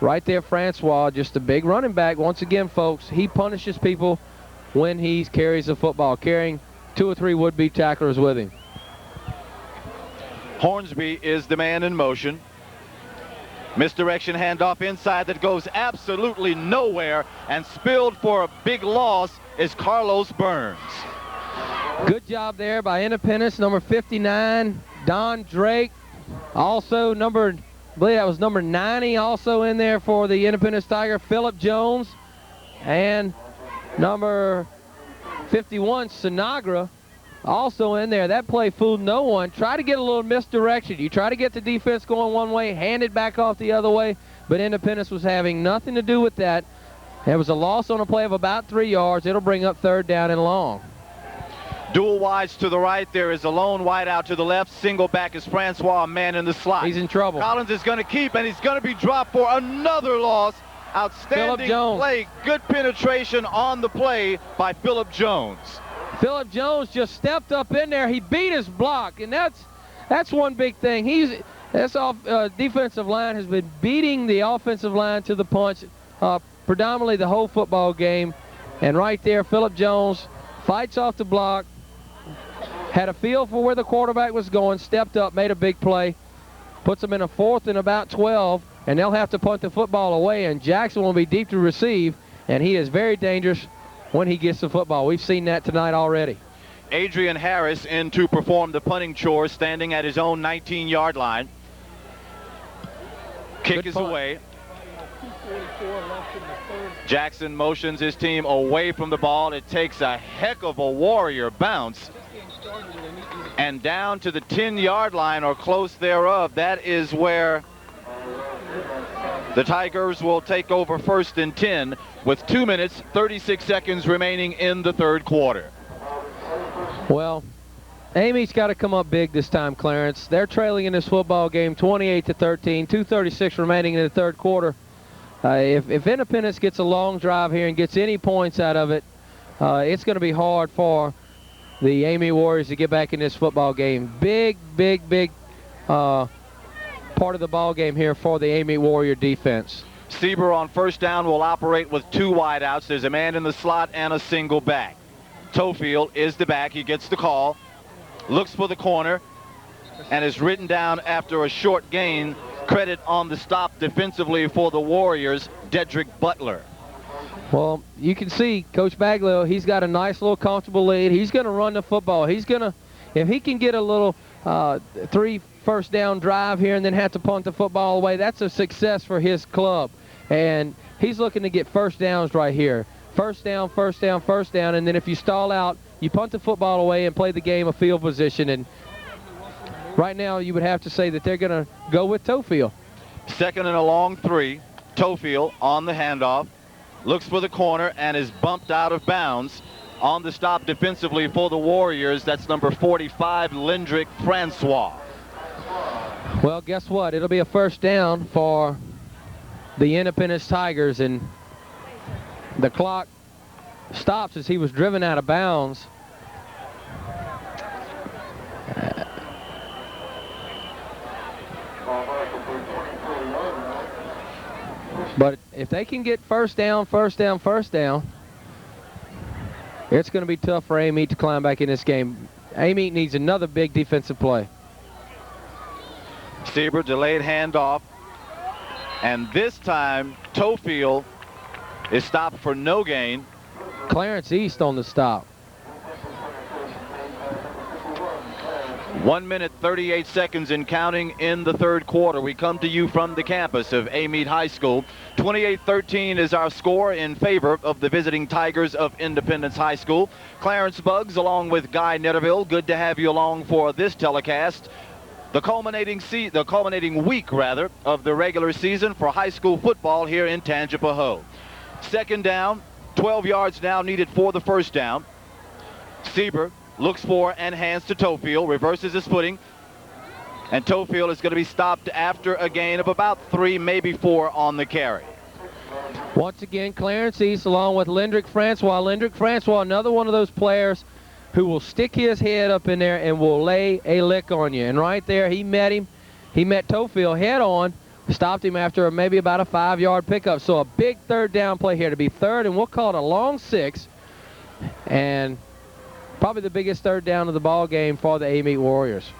right there, Francois, just a big running back. Once again, folks, he punishes people when he carries the football, carrying 2 or 3 would-be tacklers with him. Hornsby is the man in motion. Misdirection handoff inside that goes absolutely nowhere, and spilled for a big loss is Carlos Burns. Good job there by Independence, number 59, Don Drake. Also I believe that was number 90 also in there for the Independence Tiger, Philip Jones. And number 51, Sinagra, also in there. That play fooled no one. Try to get a little misdirection. You try to get the defense going one way, hand it back off the other way, but Independence was having nothing to do with that. It was a loss on a play of about 3 yards. It'll bring up 3rd down and long. Dual wides to the right. There is a lone wide out to the left. Single back is Francois, a man in the slot. He's in trouble. Collins is going to keep, and he's going to be dropped for another loss. Outstanding play. Good penetration on the play by Philip Jones. Philip Jones just stepped up in there. He beat his block, and that's one big thing. Defensive line has been beating the offensive line to the punch predominantly the whole football game. And right there, Philip Jones fights off the block, had a feel for where the quarterback was going, stepped up, made a big play, puts them in a 4th and about 12, and they'll have to punt the football away, and Jackson will be deep to receive, and he is very dangerous when he gets the football. We've seen that tonight already. Adrian Harris in to perform the punting chores, standing at his own 19-yard line. Kick is away. Jackson motions his team away from the ball. It takes a heck of a Warrior bounce and down to the 10-yard line or close thereof. That is where the Tigers will take over 1st and 10 with 2 minutes, 36 seconds remaining in the 3rd quarter. Well, Amy's got to come up big this time, Clarence. They're trailing in this football game 28-13, 2:36 remaining in the 3rd quarter. If Independence gets a long drive here and gets any points out of it, it's going to be hard for the Amite Warriors to get back in this football game. Big part of the ball game here for the Amite Warrior defense. Sieber on 1st down will operate with 2 wideouts. There's a man in the slot and a single back. Tofield is the back. He gets the call, looks for the corner, and is written down after a short gain. Credit on the stop defensively for the Warriors, Dedrick Butler. Well, you can see Coach Baglio, he's got a nice little comfortable lead. He's going to run the football. He's going to, if he can get a little 3 first down drive here and then have to punt the football away, that's a success for his club. And he's looking to get 1st downs right here. 1st down, 1st down, 1st down, and then if you stall out, you punt the football away and play the game of field position. And right now, you would have to say that they're going to go with Tofield. 2nd and a long 3. Tofield on the handoff, looks for the corner and is bumped out of bounds. On the stop defensively for the Warriors, that's number 45, Lendrick Francois. Well, guess what? It'll be a 1st down for the Independence Tigers, and the clock stops as he was driven out of bounds. But if they can get 1st down, 1st down, 1st down, it's going to be tough for Amite to climb back in this game. Amite needs another big defensive play. Sieber delayed handoff, and this time Tofield is stopped for no gain. Clarence East on the stop. 1 minute, 38 seconds and counting in the 3rd quarter. We come to you from the campus of Amite High School. 28-13 is our score in favor of the visiting Tigers of Independence High School. Clarence Buggs along with Guy Netterville. Good to have you along for this telecast. The culminating week of the regular season for high school football here in Tangipahoa. 2nd down, 12 yards now needed for the 1st down. Sieber looks for and hands to Tofield, reverses his footing, and Tofield is going to be stopped after a gain of about 3, maybe 4 on the carry. Once again, Clarence East along with Lendrick Francois. Lendrick Francois, another one of those players who will stick his head up in there and will lay a lick on you. And right there, he met Tofield head on, stopped him after maybe about a 5-yard pickup. So a big 3rd down play here to be 3rd, and we'll call it a long 6. And probably the biggest 3rd down of the ball game for the Amite Warriors.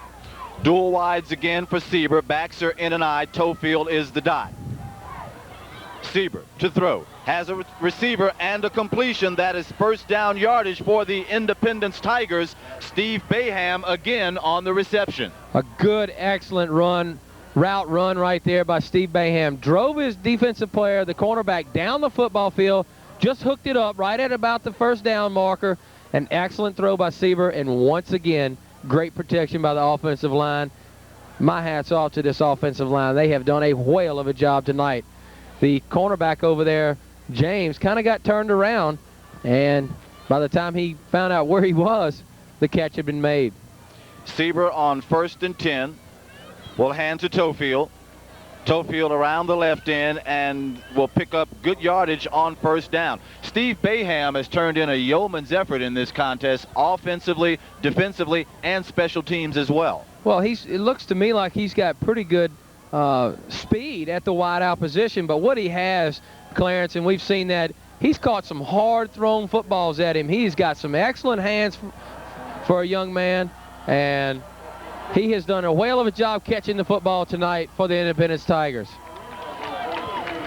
Dual wides again for Sieber. Backs are in and I. Tofield is the dot. Sieber to throw. Has a receiver and a completion. That is first down yardage for the Independence Tigers. Steve Bayham again on the reception. A good, excellent route run right there by Steve Bayham. Drove his defensive player, the cornerback, down the football field, just hooked it up right at about the first down marker. An excellent throw by Sieber, and once again, great protection by the offensive line. My hat's off to this offensive line. They have done a whale of a job tonight. The cornerback over there, James, kind of got turned around, and by the time he found out where he was, the catch had been made. Sieber on 1st and 10 will hand to Tofield. Tofield around the left end and will pick up good yardage on first down. Steve Bayham has turned in a yeoman's effort in this contest, offensively, defensively, and special teams as well. Well, it looks to me like he's got pretty good speed at the wideout position, but what he has, Clarence, and we've seen that, he's caught some hard-thrown footballs at him. He's got some excellent hands for a young man, and he has done a whale of a job catching the football tonight for the Independence Tigers.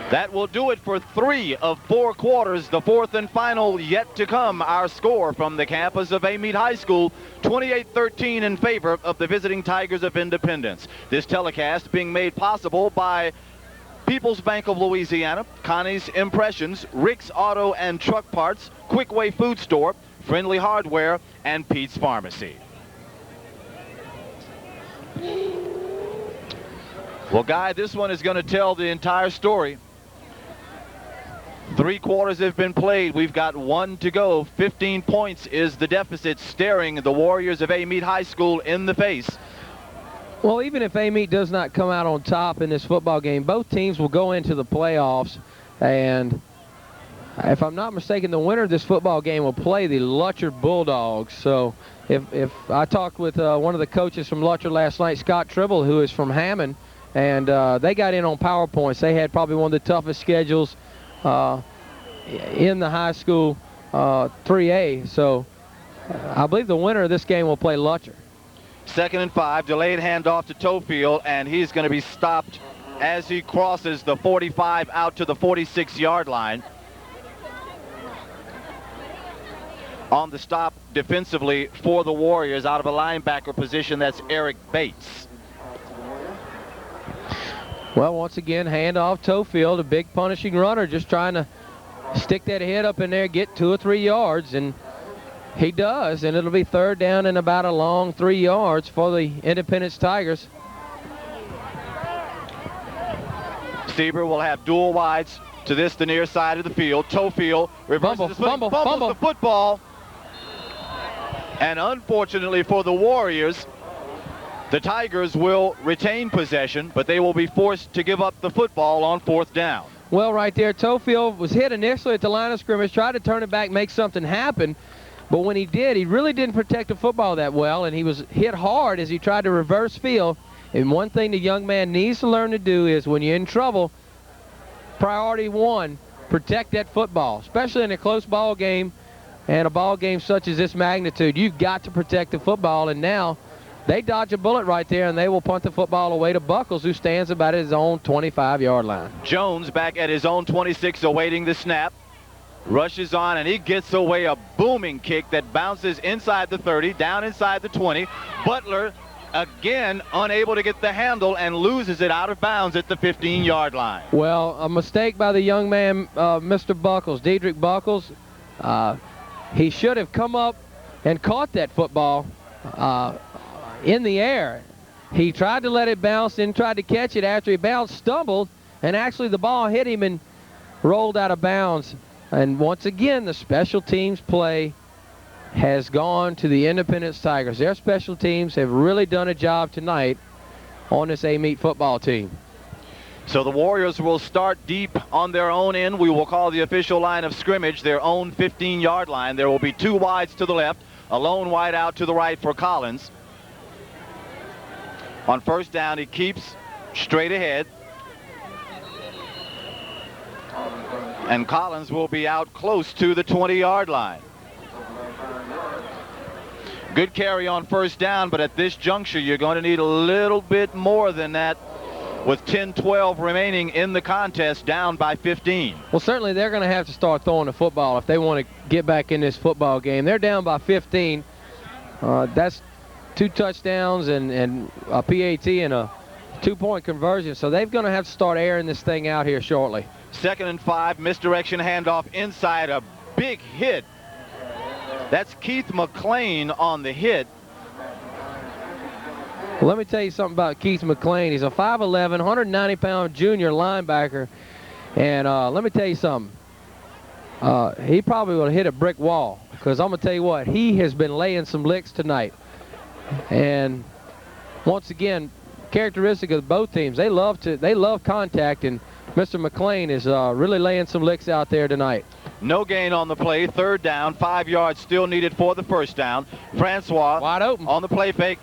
That will do it for 3 of 4 quarters. The fourth and final yet to come. Our score from the campus of Amite High School, 28-13 in favor of the visiting Tigers of Independence. This telecast being made possible by People's Bank of Louisiana, Connie's Impressions, Rick's Auto and Truck Parts, Quickway Food Store, Friendly Hardware, and Pete's Pharmacy. Well, Guy, this one is going to tell the entire story. 3 quarters have been played. We've got 1 to go. 15 points is the deficit, staring the Warriors of Amite High School in the face. Well, even if Amite does not come out on top in this football game, both teams will go into the playoffs, and if I'm not mistaken, the winner of this football game will play the Lutcher Bulldogs. So if I talked with one of the coaches from Lutcher last night, Scott Tribble, who is from Hammond, and they got in on PowerPoints. They had probably one of the toughest schedules in the high school 3A. So I believe the winner of this game will play Lutcher. 2nd and 5, delayed handoff to Tofield, and he's going to be stopped as he crosses the 45 out to the 46-yard line. On the stop defensively for the Warriors out of a linebacker position, that's Eric Bates. Well, once again, handoff Tofield, a big punishing runner, just trying to stick that head up in there, get 2 or 3 yards, and he does, and it'll be 3rd down and about a long 3 yards for the Independence Tigers. Sieber will have dual wides to the near side of the field. Tofield reverses fumbles the football. And unfortunately for the Warriors, the Tigers will retain possession, but they will be forced to give up the football on 4th down. Well, right there, Tofield was hit initially at the line of scrimmage, tried to turn it back, make something happen, but when he did, he really didn't protect the football that well, and he was hit hard as he tried to reverse field. And one thing the young man needs to learn to do is when you're in trouble, priority 1, protect that football, especially in a close ball game. And a ball game such as this magnitude, you've got to protect the football. And now they dodge a bullet right there, and they will punt the football away to Buckles, who stands about at his own 25-yard line. Jones back at his own 26 awaiting the snap. Rushes on, and he gets away a booming kick that bounces inside the 30, down inside the 20. Butler, again, unable to get the handle and loses it out of bounds at the 15-yard line. Well, a mistake by the young man, Mr. Buckles, Dedrick Buckles. He should have come up and caught that football in the air. He tried to let it bounce, then tried to catch it after he bounced, stumbled, and actually the ball hit him and rolled out of bounds. And once again, the special teams play has gone to the Independence Tigers. Their special teams have really done a job tonight on this Amite football team. So the Warriors will start deep on their own end. We will call the official line of scrimmage their own 15-yard line. There will be 2 wides to the left, a lone wide out to the right for Collins. On 1st down, he keeps straight ahead. And Collins will be out close to the 20-yard line. Good carry on first down, but at this juncture, you're going to need a little bit more than that with 10-12 remaining in the contest, down by 15. Well, certainly they're going to have to start throwing the football if they want to get back in this football game. They're down by 15. That's 2 touchdowns and a PAT and a 2-point conversion, so they're going to have to start airing this thing out here shortly. 2nd and 5, misdirection handoff inside, a big hit. That's Keith McLean on the hit. Well, let me tell you something about Keith McLean. He's a 5'11", 190-pound junior linebacker, and let me tell you something. He probably will hit a brick wall, because I'm going to tell you what, he has been laying some licks tonight. And once again, characteristic of both teams, they love contact, and Mr. McLean is really laying some licks out there tonight. No gain on the play, 3rd down, 5 yards still needed for the first down. Francois wide open on the play fake.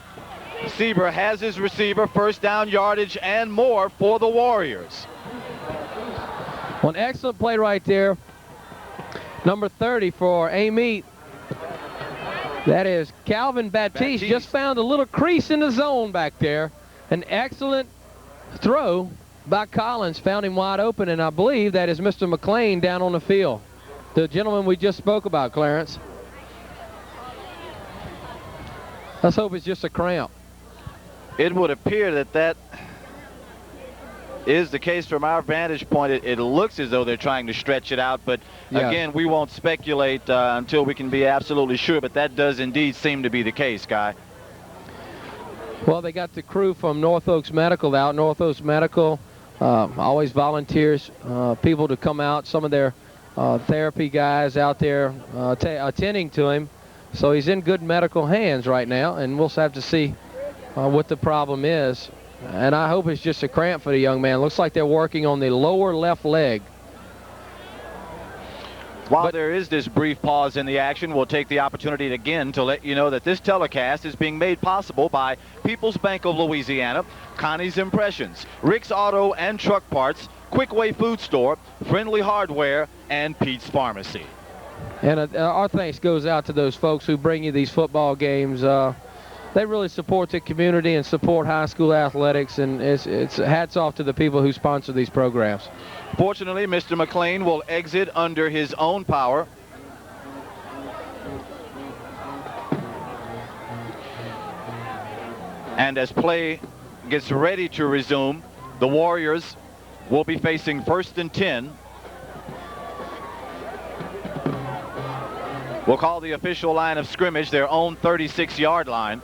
Sieber has his receiver, 1st down yardage and more for the Warriors. Well, an excellent play right there. Number 30 for Amite. That is Calvin Baptiste. Just found a little crease in the zone back there. An excellent throw by Collins, found him wide open, and I believe that is Mr. McLean down on the field. The gentleman we just spoke about, Clarence. Let's hope it's just a cramp. It would appear that that is the case from our vantage point. It looks as though they're trying to stretch it out, but again, we won't speculate until we can be absolutely sure, but that does indeed seem to be the case, Guy. Well, they got the crew from North Oaks Medical out. North Oaks Medical always volunteers people to come out. Some of their therapy guys out there attending to him. So he's in good medical hands right now, and we'll have to see what the problem is. And I hope it's just a cramp for the young man. Looks like they're working on the lower left leg. While there is this brief pause in the action, we'll take the opportunity again to let you know that this telecast is being made possible by People's Bank of Louisiana, Connie's Impressions, Rick's Auto and Truck Parts, Quickway Food Store, Friendly Hardware, and Pete's Pharmacy. And our thanks goes out to those folks who bring you these football games. They really support the community and support high school athletics, and it's hats off to the people who sponsor these programs. Fortunately, Mr. McLean will exit under his own power. And as play gets ready to resume, the Warriors will be facing 1st and 10. We'll call the official line of scrimmage their own 36-yard line.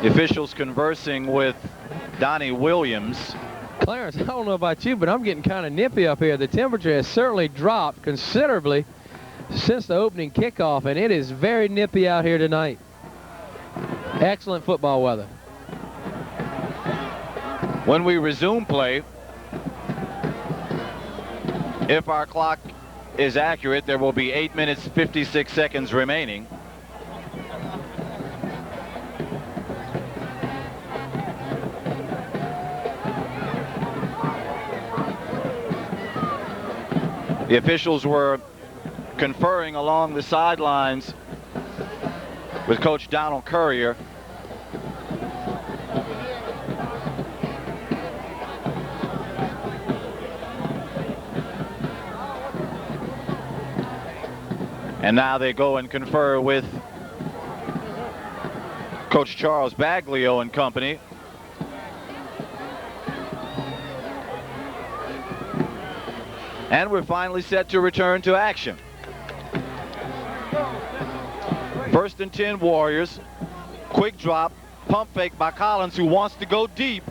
The officials conversing with Donnie Williams. Clarence, I don't know about you, but I'm getting kind of nippy up here. The temperature has certainly dropped considerably since the opening kickoff, and it is very nippy out here tonight. Excellent football weather. When we resume play, if our clock is accurate, there will be 8 minutes 56 seconds remaining. The officials were conferring along the sidelines with Coach Donald Currier. And now they go and confer with Coach Charles Baglio and company. And we're finally set to return to action. 1st and 10 Warriors. Quick drop, pump fake by Collins, who wants to go deep.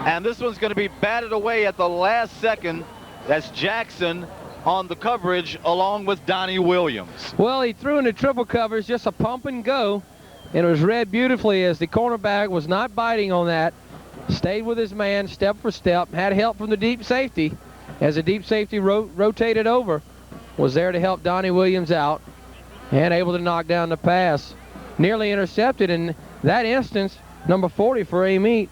And this one's going to be batted away at the last second. That's Jackson on the coverage along with Donnie Williams. Well, he threw in the triple covers, just a pump and go. And it was read beautifully as the cornerback was not biting on that. Stayed with his man step for step, had help from the deep safety. As the deep safety rotated over, was there to help Donnie Williams out and able to knock down the pass. Nearly intercepted in that instance, number 40 for Amite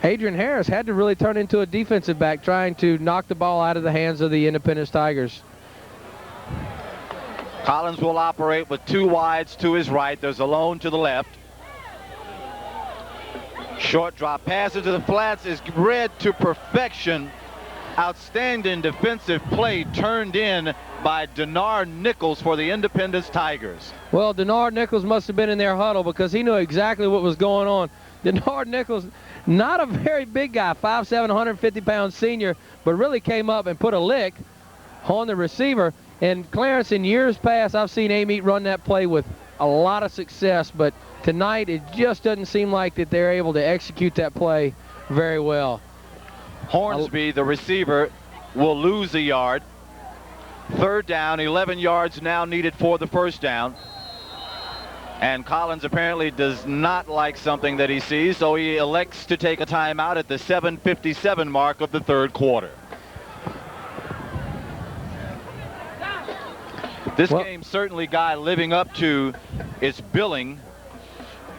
Adrian Harris had to really turn into a defensive back trying to knock the ball out of the hands of the Independence Tigers. Collins will operate with 2 wides to his right. There's a lone to the left. Short drop pass into the flats is read to perfection. Outstanding defensive play turned in by Denard Nichols for the Independence Tigers. Well, Denard Nichols must have been in their huddle because he knew exactly what was going on. Denard Nichols, not a very big guy, 5'7", 150-pound senior, but really came up and put a lick on the receiver. And Clarence, in years past, I've seen Amite run that play with a lot of success, but tonight it just doesn't seem like that they're able to execute that play very well. Hornsby, the receiver, will lose a yard. 3rd down, 11 yards now needed for the 1st down. And Collins apparently does not like something that he sees, so he elects to take a timeout at the 7:57 mark of the 3rd quarter. This game certainly, Guy, living up to its billing,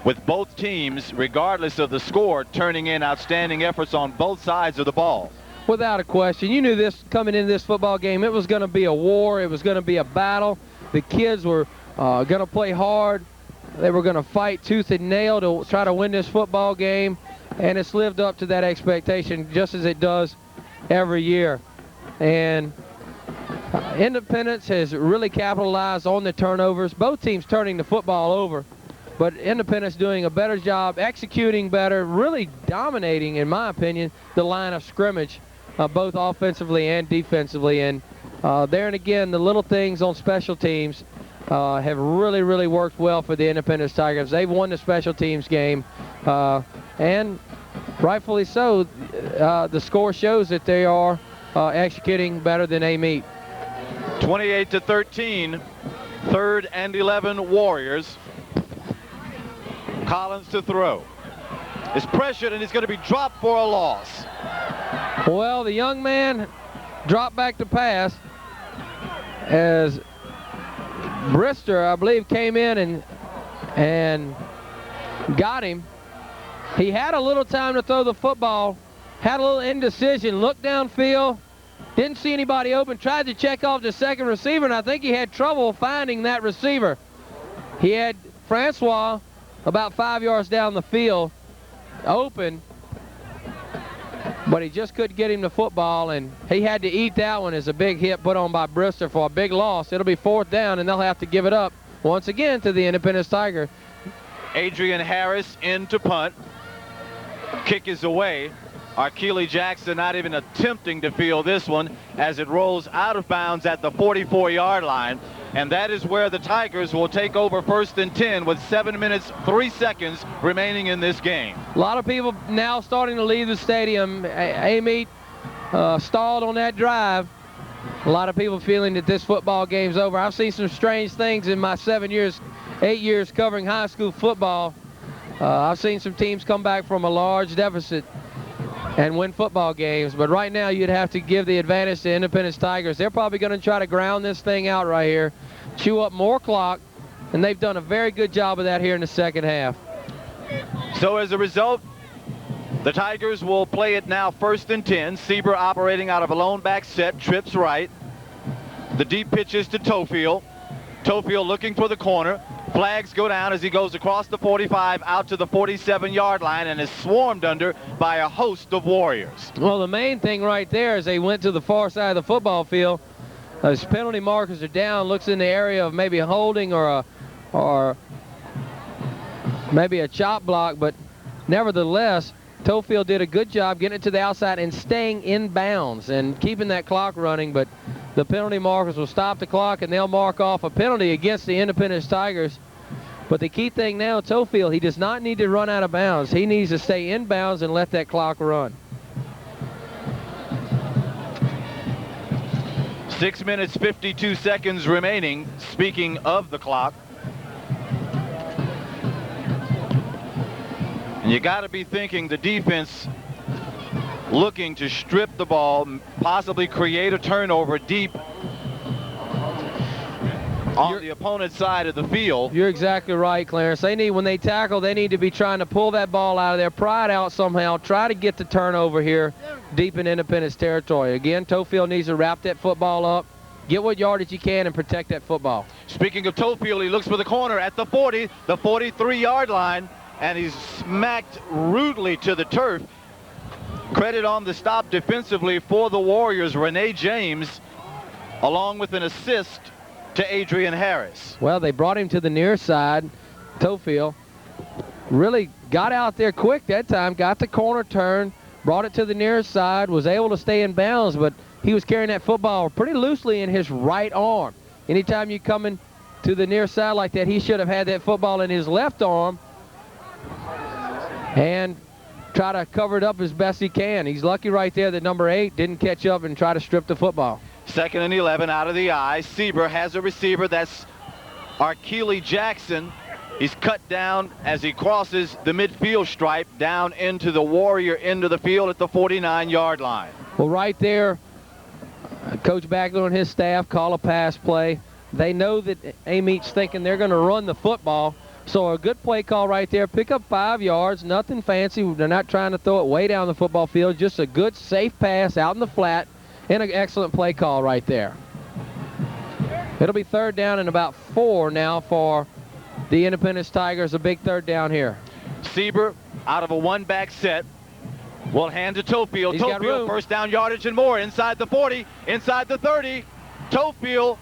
with both teams, regardless of the score, turning in outstanding efforts on both sides of the ball. Without a question. You knew this coming into this football game. It was going to be a war. It was going to be a battle. The kids were going to play hard. They were going to fight tooth and nail to try to win this football game, and it's lived up to that expectation just as it does every year. And Independence has really capitalized on the turnovers. Both teams turning the football over, but Independence doing a better job, executing better, really dominating, in my opinion, the line of scrimmage, both offensively and defensively. And there and again, the little things on special teams have really, really worked well for the Independence Tigers. They've won the special teams game, and rightfully so. The score shows that they are executing better than Amite. 28-13, 3rd and 11 Warriors. Collins to throw. Is pressured and he's going to be dropped for a loss. Well, the young man dropped back to pass as Brister, I believe, came in and got him. He had a little time to throw the football, had a little indecision, looked downfield, didn't see anybody open, tried to check off the second receiver, and I think he had trouble finding that receiver. He had Francois about 5 yards down the field open, but he just couldn't get him the football, and he had to eat that one as a big hit put on by Brister for a big loss. It'll be 4th down, and they'll have to give it up once again to the Independence Tiger. Adrian Harris in to punt. Kick is away. Arkeely Jackson not even attempting to field this one as it rolls out of bounds at the 44-yard line. And that is where the Tigers will take over 1st and 10 with 7 minutes, 3 seconds remaining in this game. A lot of people now starting to leave the stadium. Amite stalled on that drive. A lot of people feeling that this football game's over. I've seen some strange things in my 8 years covering high school football. I've seen some teams come back from a large deficit and win football games, but right now you'd have to give the advantage to Independence Tigers. They're probably going to try to ground this thing out right here, chew up more clock, and they've done a very good job of that here in the 2nd half. So as a result, the Tigers will play it now 1st and 10. Sieber operating out of a lone back set, trips right. The deep pitches to Tofield. Tofield looking for the corner. Flags go down as he goes across the 45 out to the 47-yard line and is swarmed under by a host of Warriors. Well, the main thing right there is they went to the far side of the football field. His penalty markers are down, looks in the area of maybe a holding or maybe a chop block, but nevertheless, Tofield did a good job getting it to the outside and staying in bounds and keeping that clock running, but the penalty markers will stop the clock and they'll mark off a penalty against the Independence Tigers. But the key thing now, Tofield, he does not need to run out of bounds. He needs to stay in bounds and let that clock run. 6 minutes, 52 seconds remaining. Speaking of the clock, and you got to be thinking the defense looking to strip the ball, possibly create a turnover deep on the opponent's side of the field. You're exactly right, Clarence. They need, when they tackle, they need to be trying to pull that ball out of there, pry it out somehow, try to get the turnover here deep in Independence territory. Again, Tofield needs to wrap that football up, get what yardage you can, and protect that football. Speaking of Tofield, he looks for the corner at the 40, the 43-yard line, and he's smacked rudely to the turf. Credit on the stop defensively for the Warriors, Renee James, along with an assist to Adrian Harris. Well, they brought him to the near side. Tofield really got out there quick that time, got the corner turn, brought it to the near side, was able to stay in bounds, but he was carrying that football pretty loosely in his right arm. Anytime you come in to the near side like that, he should have had that football in his left arm and try to cover it up as best he can. He's lucky right there that number 8 didn't catch up and try to strip the football. 2nd and 11 out of the eye. Sieber has a receiver. That's Arkeely Jackson. He's cut down as he crosses the midfield stripe down into the Warrior end of the field at the 49-yard line. Well, right there, Coach Bagler and his staff call a pass play. They know that Amite's thinking they're going to run the football. So a good play call right there. Pick up 5 yards, nothing fancy. They're not trying to throw it way down the football field. Just a good, safe pass out in the flat, and an excellent play call right there. It'll be 3rd down and about 4 now for the Independence Tigers. A big 3rd down here. Sieber out of a one-back set will hand to Tofield. He's got room. 1st down yardage and more inside the 40, inside the 30. Tofield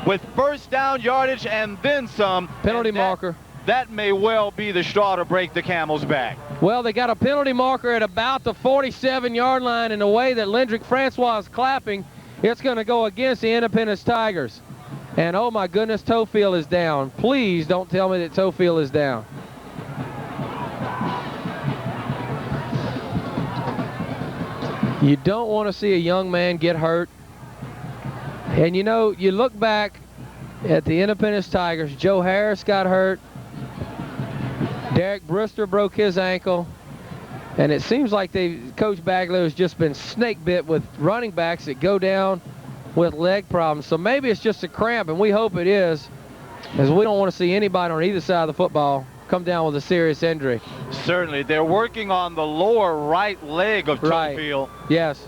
with 1st down yardage and then some. Penalty marker. That may well be the straw to break the camel's back. Well, they got a penalty marker at about the 47-yard line. In the way that Lendrick Francois is clapping, it's going to go against the Independence Tigers. And oh my goodness, Tofield is down. Please don't tell me that Tofield is down. You don't want to see a young man get hurt. And you know, you look back at the Independence Tigers, Joe Harris got hurt. Derek Brister broke his ankle. And it seems like Coach Bagler has just been snake bit with running backs that go down with leg problems. So maybe it's just a cramp, and we hope it is, as we don't want to see anybody on either side of the football come down with a serious injury. Certainly. They're working on the lower right leg of Tofield. Yes.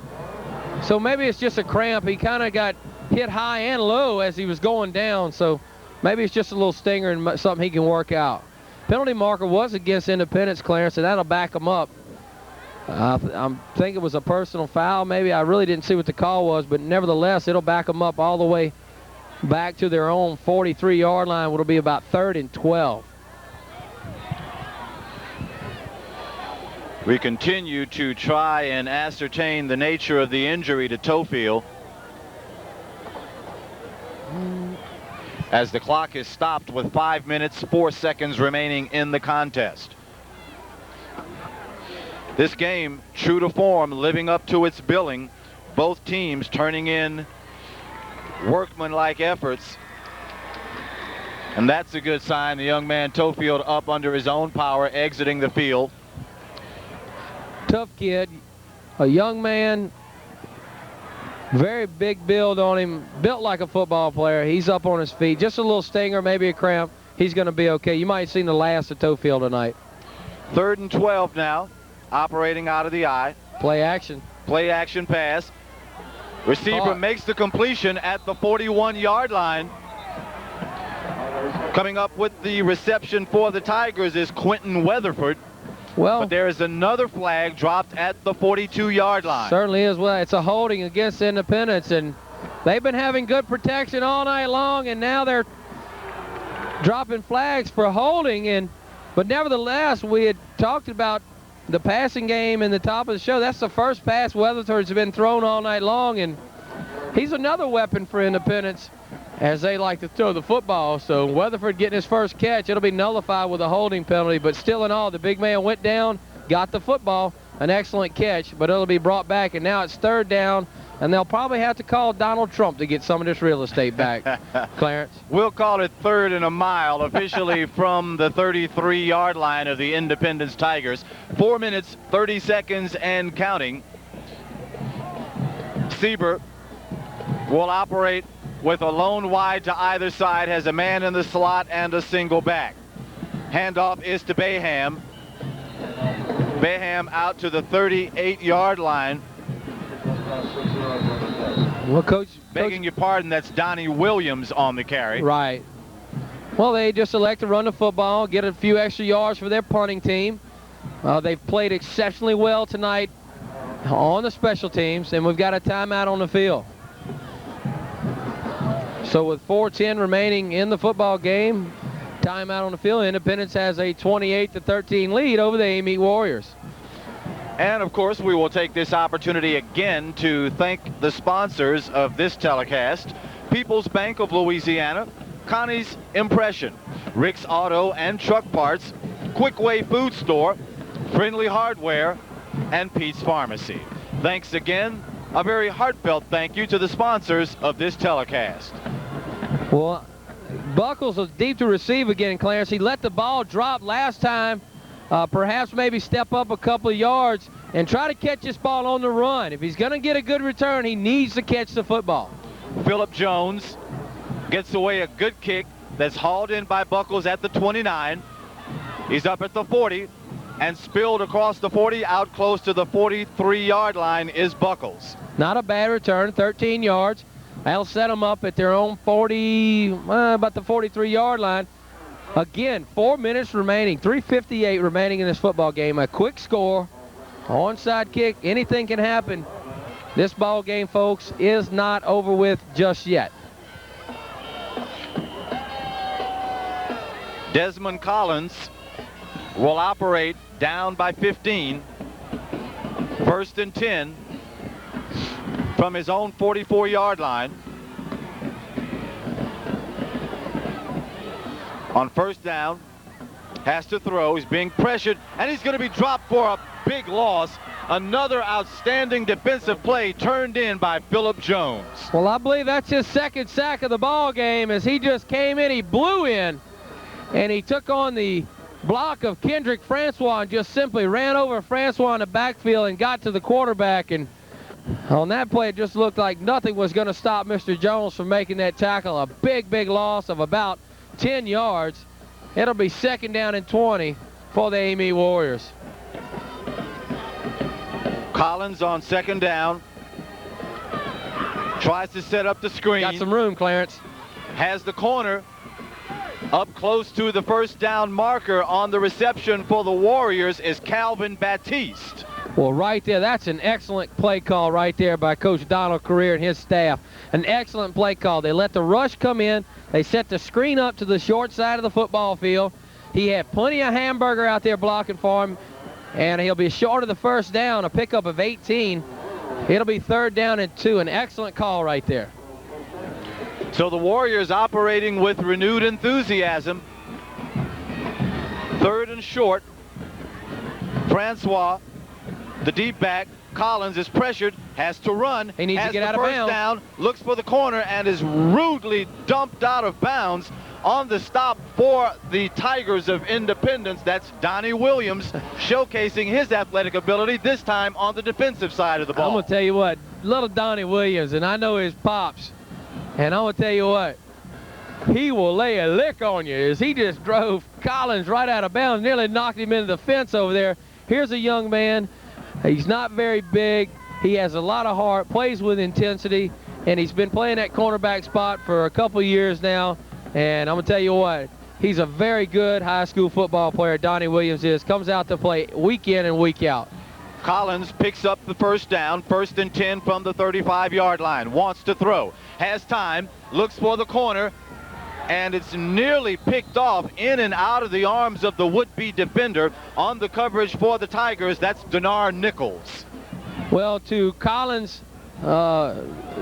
So maybe it's just a cramp. He kind of got hit high and low as he was going down. So maybe it's just a little stinger and something he can work out. Penalty marker was against Independence, Clarence, and that'll back him up. I think it was a personal foul. Maybe I really didn't see what the call was, but nevertheless, it'll back them up all the way back to their own 43-yard line. It'll be about 3rd and 12. We continue to try and ascertain the nature of the injury to Tofield as the clock is stopped with 5 minutes, 4 seconds remaining in the contest. This game, true to form, living up to its billing, both teams turning in workmanlike efforts. And that's a good sign. The young man Tofield up under his own power, exiting the field. Tough kid, a young man, very big build on him, built like a football player. He's up on his feet. Just a little stinger, maybe a cramp. He's going to be okay. You might have seen the last of Tofield tonight. 3rd and 12 now. Operating out of the eye. Play action. Play action pass. Receiver makes the completion at the 41-yard line. Coming up with the reception for the Tigers is Quentin Weatherford. Well, but there is another flag dropped at the 42-yard line. Certainly is. Well, it's a holding against Independence, and they've been having good protection all night long, and now they're dropping flags for holding. But nevertheless, we had talked about the passing game in the top of the show. That's the first pass Weatherford's been thrown all night long, and he's another weapon for Independence as they like to throw the football. So Weatherford getting his first catch, it'll be nullified with a holding penalty, but still in all, the big man went down, got the football, an excellent catch, but it'll be brought back, and now it's 3rd down, and they'll probably have to call Donald Trump to get some of this real estate back, Clarence. We'll call it 3rd and a mile, officially from the 33-yard line of the Independence Tigers. 4 minutes, 30 seconds, and counting. Sieber will operate with a lone wide to either side, has a man in the slot and a single back. Handoff is to Baham. Baham out to the 38-yard line. Well, Coach, Begging your pardon, that's Donnie Williams on the carry. right. Well, they just elect to run the football, get a few extra yards for their punting team. They've played exceptionally well tonight on the special teams, and we've got a timeout on the field. So with 4:10 remaining in the football game, timeout on the field, Independence has a 28-13 lead over the Amite Warriors. And of course, we will take this opportunity again to thank the sponsors of this telecast: People's Bank of Louisiana, Connie's Impression, Rick's Auto and Truck Parts, Quickway Food Store, Friendly Hardware, and Pete's Pharmacy. Thanks again. A very heartfelt thank you to the sponsors of this telecast. Well, Buckles was deep to receive again, Clarence. He let the ball drop last time. Perhaps maybe step up a couple of yards and try to catch this ball on the run. If he's going to get a good return, he needs to catch the football. Phillip Jones gets away a good kick that's hauled in by Buckles at the 29. He's up at the 40 and spilled across the 40, out close to the 43-yard line is Buckles. Not a bad return, 13 yards. That'll set them up at their own 40, about the 43-yard line. Again, 4 minutes remaining, 3:58 remaining in this football game. A quick score, onside kick, anything can happen. This ball game, folks, is not over with just yet. Desmond Collins will operate down by 15. 1st and 10 from his own 44-yard line. On 1st down, has to throw. He's being pressured, and he's going to be dropped for a big loss. Another outstanding defensive play turned in by Phillip Jones. Well, I believe that's his second sack of the ball game as he just came in, he blew in, and he took on the block of Kendrick Francois and just simply ran over Francois in the backfield and got to the quarterback. And on that play, it just looked like nothing was going to stop Mr. Jones from making that tackle. A big, big loss of about 10 yards. It'll be 2nd down and 20 for the Amite Warriors. Collins on 2nd down. Tries to set up the screen. Got some room, Clarence. Has the corner up close to the 1st down marker. On the reception for the Warriors is Calvin Baptiste. Well, right there, that's an excellent play call right there by Coach Donald Career and his staff. An excellent play call. They let the rush come in. They set the screen up to the short side of the football field. He had plenty of hamburger out there blocking for him, and he'll be short of the 1st down, a pickup of 18. It'll be 3rd down and 2. An excellent call right there. So the Warriors operating with renewed enthusiasm. 3rd and short. Francois, the deep back. Collins is pressured, has to run. He needs to get out of bounds. Down, looks for the corner, and is rudely dumped out of bounds. On the stop for the Tigers of Independence, that's Donnie Williams showcasing his athletic ability, this time on the defensive side of the ball. I'm going to tell you what, little Donnie Williams, and I know his pops, and I'm going to tell you what, he will lay a lick on you as he just drove Collins right out of bounds, nearly knocked him into the fence over there. Here's a young man. He's not very big. He has a lot of heart, plays with intensity, and he's been playing that cornerback spot for a couple years now. And I'm going to tell you what, he's a very good high school football player, Donnie Williams is. Comes out to play week in and week out. Collins picks up the 1st down, 1st and 10 from the 35-yard line. Wants to throw, has time, looks for the corner, and it's nearly picked off in and out of the arms of the would-be defender. On the coverage for the Tigers, that's Denar Nichols. Well, to Collins'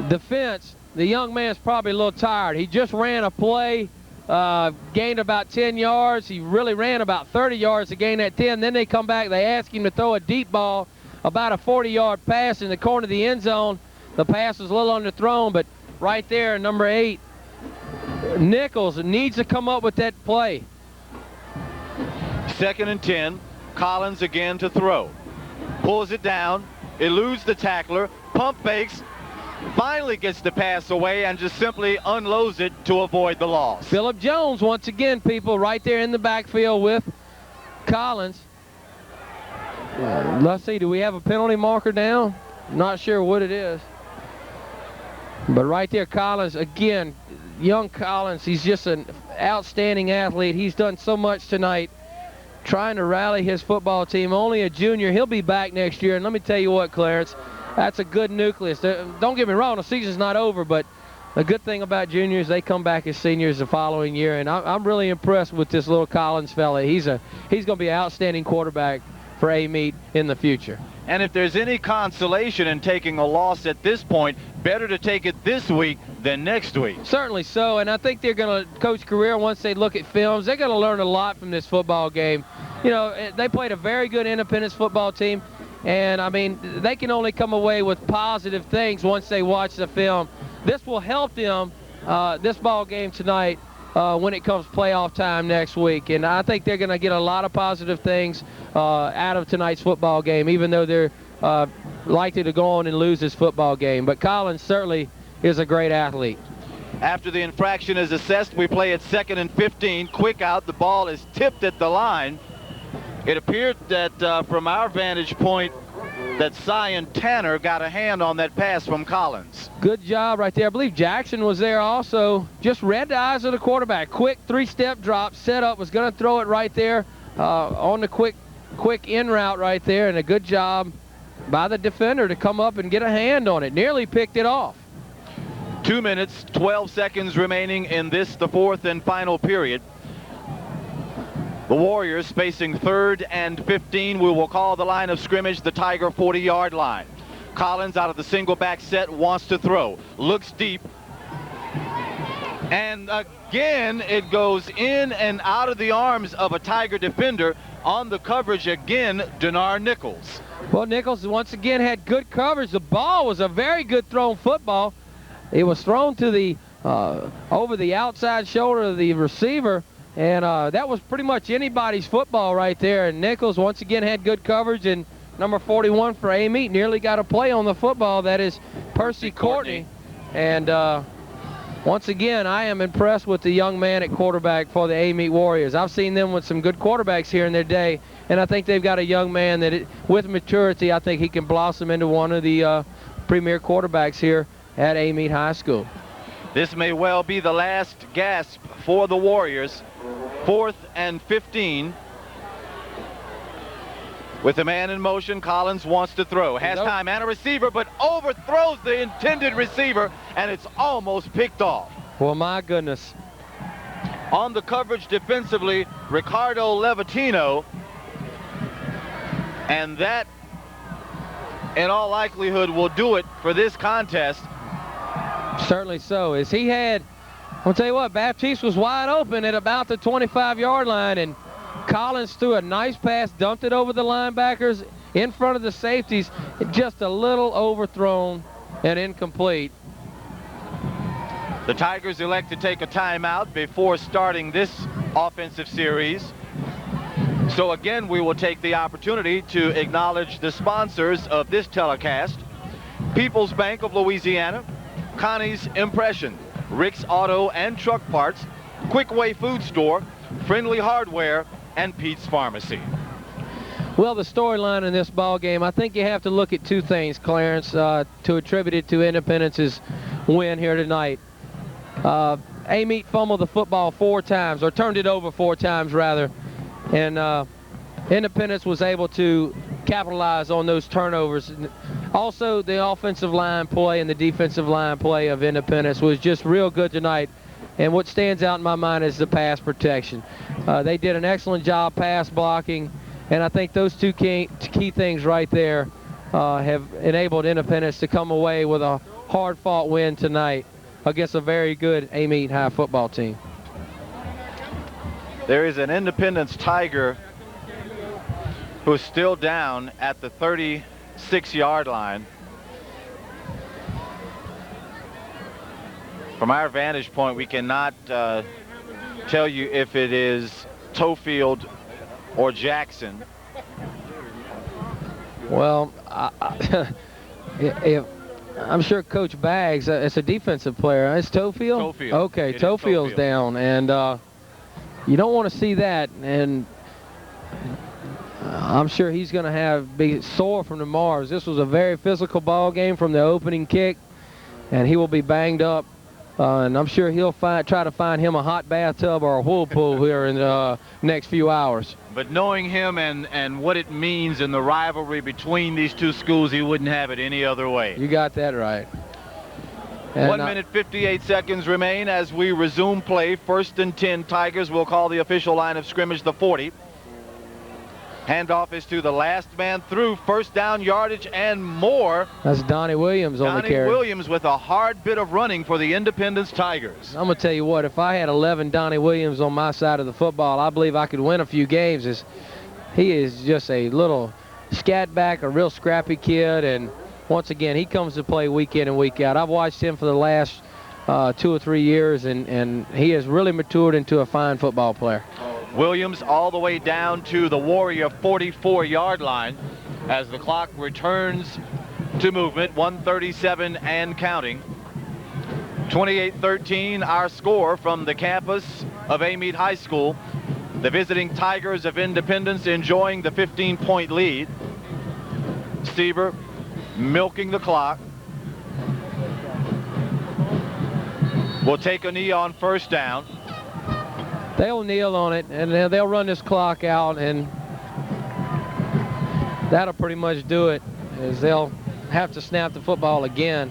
defense, the young man's probably a little tired. He just ran a play, gained about 10 yards. He really ran about 30 yards to gain that 10. Then they come back, they ask him to throw a deep ball, about a 40-yard pass in the corner of the end zone. The pass was a little underthrown, but right there, number 8, Nichols needs to come up with that play. 2nd and 10. Collins again to throw. Pulls it down. Eludes the tackler. Pump fakes. finally gets the pass away and just simply unloads it to avoid the loss. Phillip Jones, once again, people, right there in the backfield with Collins. Let's see, do we have a penalty marker down? Not sure what it is. But right there, Collins, again, young Collins, he's just an outstanding athlete. He's done so much tonight trying to rally his football team. Only a junior. He'll be back next year. And let me tell you what, Clarence, that's a good nucleus. Don't get me wrong, the season's not over, but the good thing about juniors, they come back as seniors the following year. And I'm really impressed with this little Collins fella. He's going to be an outstanding quarterback for Amite in the future. And if there's any consolation in taking a loss at this point, better to take it this week than next week. Certainly so, and I think they're going to, Coach Career, once they look at films, they're going to learn a lot from this football game. You know, they played a very good Independence football team, and, I mean, they can only come away with positive things once they watch the film. This will help them, this ball game tonight, when it comes playoff time next week. And I think they're going to get a lot of positive things out of tonight's football game, even though they're likely to go on and lose this football game. But Collins certainly is a great athlete. After the infraction is assessed, we play at 2nd and 15. Quick out. The ball is tipped at the line. It appeared that from our vantage point that Cyan Tanner got a hand on that pass from Collins. Good job right there. I believe Jackson was there also. Just read the eyes of the quarterback. Quick 3-step drop, set up, was going to throw it right there on the quick in route right there, and a good job by the defender to come up and get a hand on it. Nearly picked it off. 2 minutes, 12 seconds remaining in this, the fourth and final period. The Warriors facing 3rd and 15. We will call the line of scrimmage the Tiger 40-yard line. Collins out of the single back set wants to throw. Looks deep. And again, it goes in and out of the arms of a Tiger defender. On the coverage again, Denar Nichols. Well, Nichols once again had good coverage. The ball was a very good thrown football. It was thrown to the over the outside shoulder of the receiver. And that was pretty much anybody's football right there. And Nichols once again had good coverage. And number 41 for Amite nearly got a play on the football. That is Percy Courtney. And once again, I am impressed with the young man at quarterback for the Amite Warriors. I've seen them with some good quarterbacks here in their day. And I think they've got a young man that, with maturity, I think he can blossom into one of the premier quarterbacks here at Amite High School. This may well be the last gasp for the Warriors. 4th and 15. With the man in motion, Collins wants to throw. Has time and a receiver, but overthrows the intended receiver, and it's almost picked off. Well, my goodness. On the coverage defensively, Ricardo Levatino. And that, in all likelihood, will do it for this contest. Certainly so. As he had, I'll tell you what, Baptiste was wide open at about the 25-yard line, and Collins threw a nice pass, dumped it over the linebackers in front of the safeties, just a little overthrown and incomplete. The Tigers elect to take a timeout before starting this offensive series. So again, we will take the opportunity to acknowledge the sponsors of this telecast: People's Bank of Louisiana, Connie's Impression, Rick's Auto and Truck Parts, Quickway Food Store, Friendly Hardware, and Pete's Pharmacy. Well, the storyline in this ball game, I think you have to look at two things, Clarence, to attribute it to Independence's win here tonight. Amite fumbled the football 4 times, or turned it over 4 times rather, and Independence was able to capitalize on those turnovers. Also, the offensive line play and the defensive line play of Independence was just real good tonight. And what stands out in my mind is the pass protection. They did an excellent job pass blocking, and I think those two key things right there have enabled Independence to come away with a hard-fought win tonight against a very good Amite High football team. There is an Independence Tiger who's still down at the 36-yard line. From our vantage point, we cannot tell you if it is Tofield or Jackson. Well, I'm sure Coach Baggs, it's a defensive player. It's Tofield? Tofield. Okay, It is Tofield's Tofield. down, and you don't want to see that. And I'm sure he's going to be sore from the Mars. This was a very physical ball game from the opening kick, and he will be banged up. And I'm sure he'll try to find him a hot bathtub or a whirlpool here in the next few hours. But knowing him and what it means in the rivalry between these two schools, he wouldn't have it any other way. You got that right. And 1 minute 58 seconds remain as we resume play. 1st and 10 Tigers will call the official line of scrimmage the 40. Handoff is to the last man through. 1st down yardage and more. That's Donnie Williams on the Donnie carry. Williams with a hard bit of running for the Independence Tigers. I'm going to tell you what, if I had 11 Donnie Williams on my side of the football, I believe I could win a few games. He is just a little scat back, a real scrappy kid, and once again, he comes to play week in and week out. I've watched him for the last 2 or 3 years, and he has really matured into a fine football player. Williams all the way down to the Warrior 44-yard line as the clock returns to movement. 1:37 and counting. 28-13 our score from the campus of Amite High School. The visiting Tigers of Independence enjoying the 15-point lead. Stieber milking the clock. Will take a knee on 1st down. They'll kneel on it, and they'll run this clock out, and that'll pretty much do it, as they'll have to snap the football again.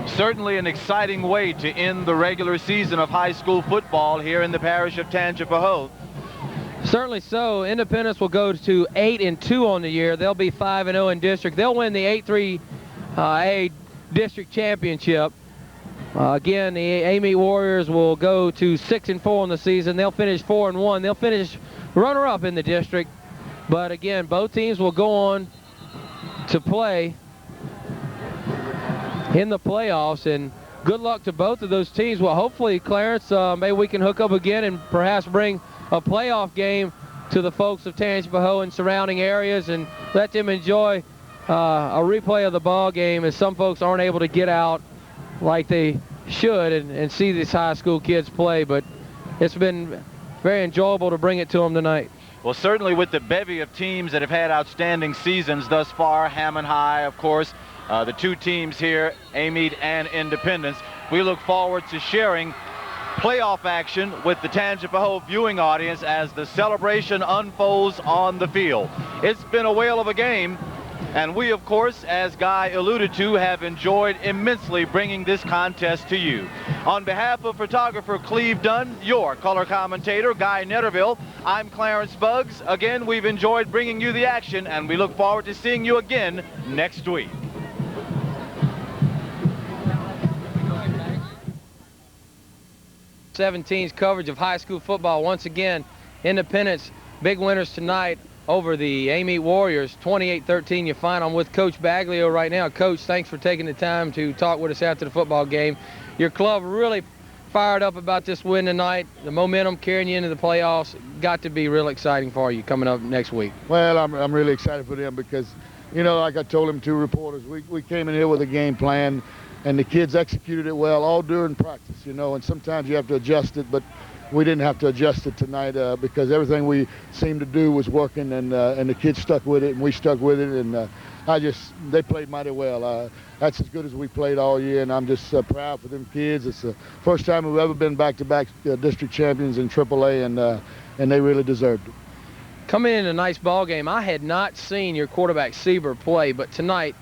Certainly an exciting way to end the regular season of high school football here in the parish of Tangipahoa. Certainly so. Independence will go to 8-2 on the year. They'll be 5-0 in district. They'll win the 8-3A district championship. Again, the Amite Warriors will go to 6-4 on the season. They'll finish 4-1. They'll finish runner-up in the district. But again, both teams will go on to play in the playoffs, and good luck to both of those teams. Well, hopefully, Clarence, maybe we can hook up again and perhaps bring a playoff game to the folks of Tangipahoa and surrounding areas and let them enjoy a replay of the ball game, as some folks aren't able to get out like they should and see these high school kids play. But it's been very enjoyable to bring it to them tonight. Well, certainly with the bevy of teams that have had outstanding seasons thus far, Hammond High, of course, the two teams here, Amite and Independence, we look forward to sharing playoff action with the Tangipahoa viewing audience as the celebration unfolds on the field. It's been a whale of a game, and we, of course, as Guy alluded to, have enjoyed immensely bringing this contest to you. On behalf of photographer Cleve Dunn, your color commentator, Guy Netterville, I'm Clarence Buggs. Again, we've enjoyed bringing you the action, and we look forward to seeing you again next week. '17's coverage of high school football. Once again, Independence big winners tonight over the Amite Warriors, 28-13 your final. I'm with Coach Baglio right now. Coach, thanks for taking the time to talk with us after the football game. Your club really fired up about this win tonight. The momentum carrying you into the playoffs got to be real exciting for you coming up next week. Well, I'm really excited for them because, you know, like I told them two reporters, we came in here with a game plan, and the kids executed it well all during practice, you know, and sometimes you have to adjust it, but we didn't have to adjust it tonight because everything we seemed to do was working, and the kids stuck with it, and we stuck with it, and they played mighty well. That's as good as we played all year, and I'm just proud for them kids. It's the first time we've ever been back-to-back district champions in AAA, and they really deserved it. Coming in a nice ball game, I had not seen your quarterback Sieber play, but tonight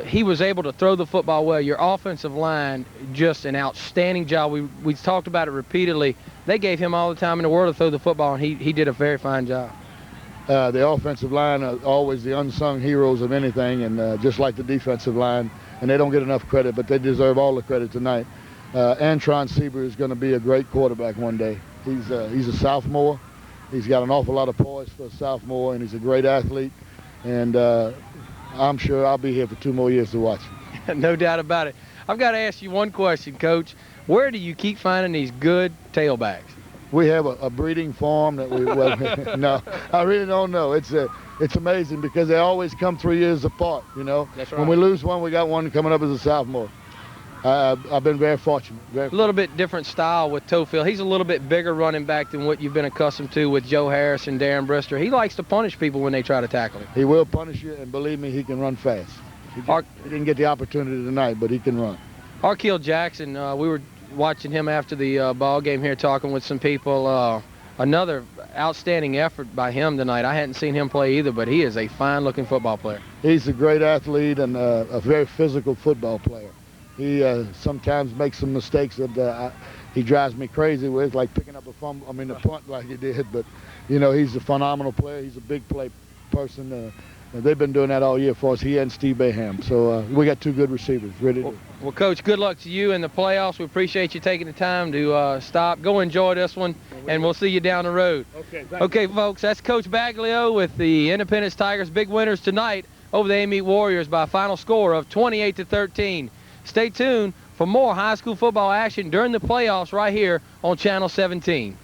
he was able to throw the football well. Your offensive line, just an outstanding job. We talked about it repeatedly. They gave him all the time in the world to throw the football, and he did a very fine job. The offensive line are always the unsung heroes of anything, and just like the defensive line, and they don't get enough credit, but they deserve all the credit tonight. Antron Sieber is going to be a great quarterback one day. He's a sophomore. He's got an awful lot of poise for a sophomore, and he's a great athlete. And I'm sure I'll be here for 2 more years to watch him. No doubt about it. I've got to ask you one question, Coach. Where do you keep finding these good tailbacks? we have a breeding farm that we, well, no, I really don't know. It's amazing because they always come 3 years apart, you know. That's right. When we lose one, we got one coming up as a sophomore. I've been very fortunate. A little bit different style with Tofield. He's a little bit bigger running back than what you've been accustomed to with Joe Harris and Darren Brister. He likes to punish people when they try to tackle him. He will punish you, and believe me, he can run fast. He didn't get the opportunity tonight, but he can run. Arkeel Jackson, we were watching him after the ball game here, talking with some people. Another outstanding effort by him tonight. I hadn't seen him play either, but he is a fine-looking football player. He's a great athlete and a very physical football player. He sometimes makes some mistakes that he drives me crazy with, like picking up a punt like he did. But, you know, he's a phenomenal player. He's a big play person. They've been doing that all year for us, he and Steve Baham. So we got two good receivers, ready to. Well, Coach, good luck to you in the playoffs. We appreciate you taking the time to stop. Go enjoy this one, and we'll see you down the road. Okay, folks, that's Coach Baglio with the Independence Tigers. Big winners tonight over the Amite Warriors by a final score of 28-13. Stay tuned for more high school football action during the playoffs right here on Channel 17.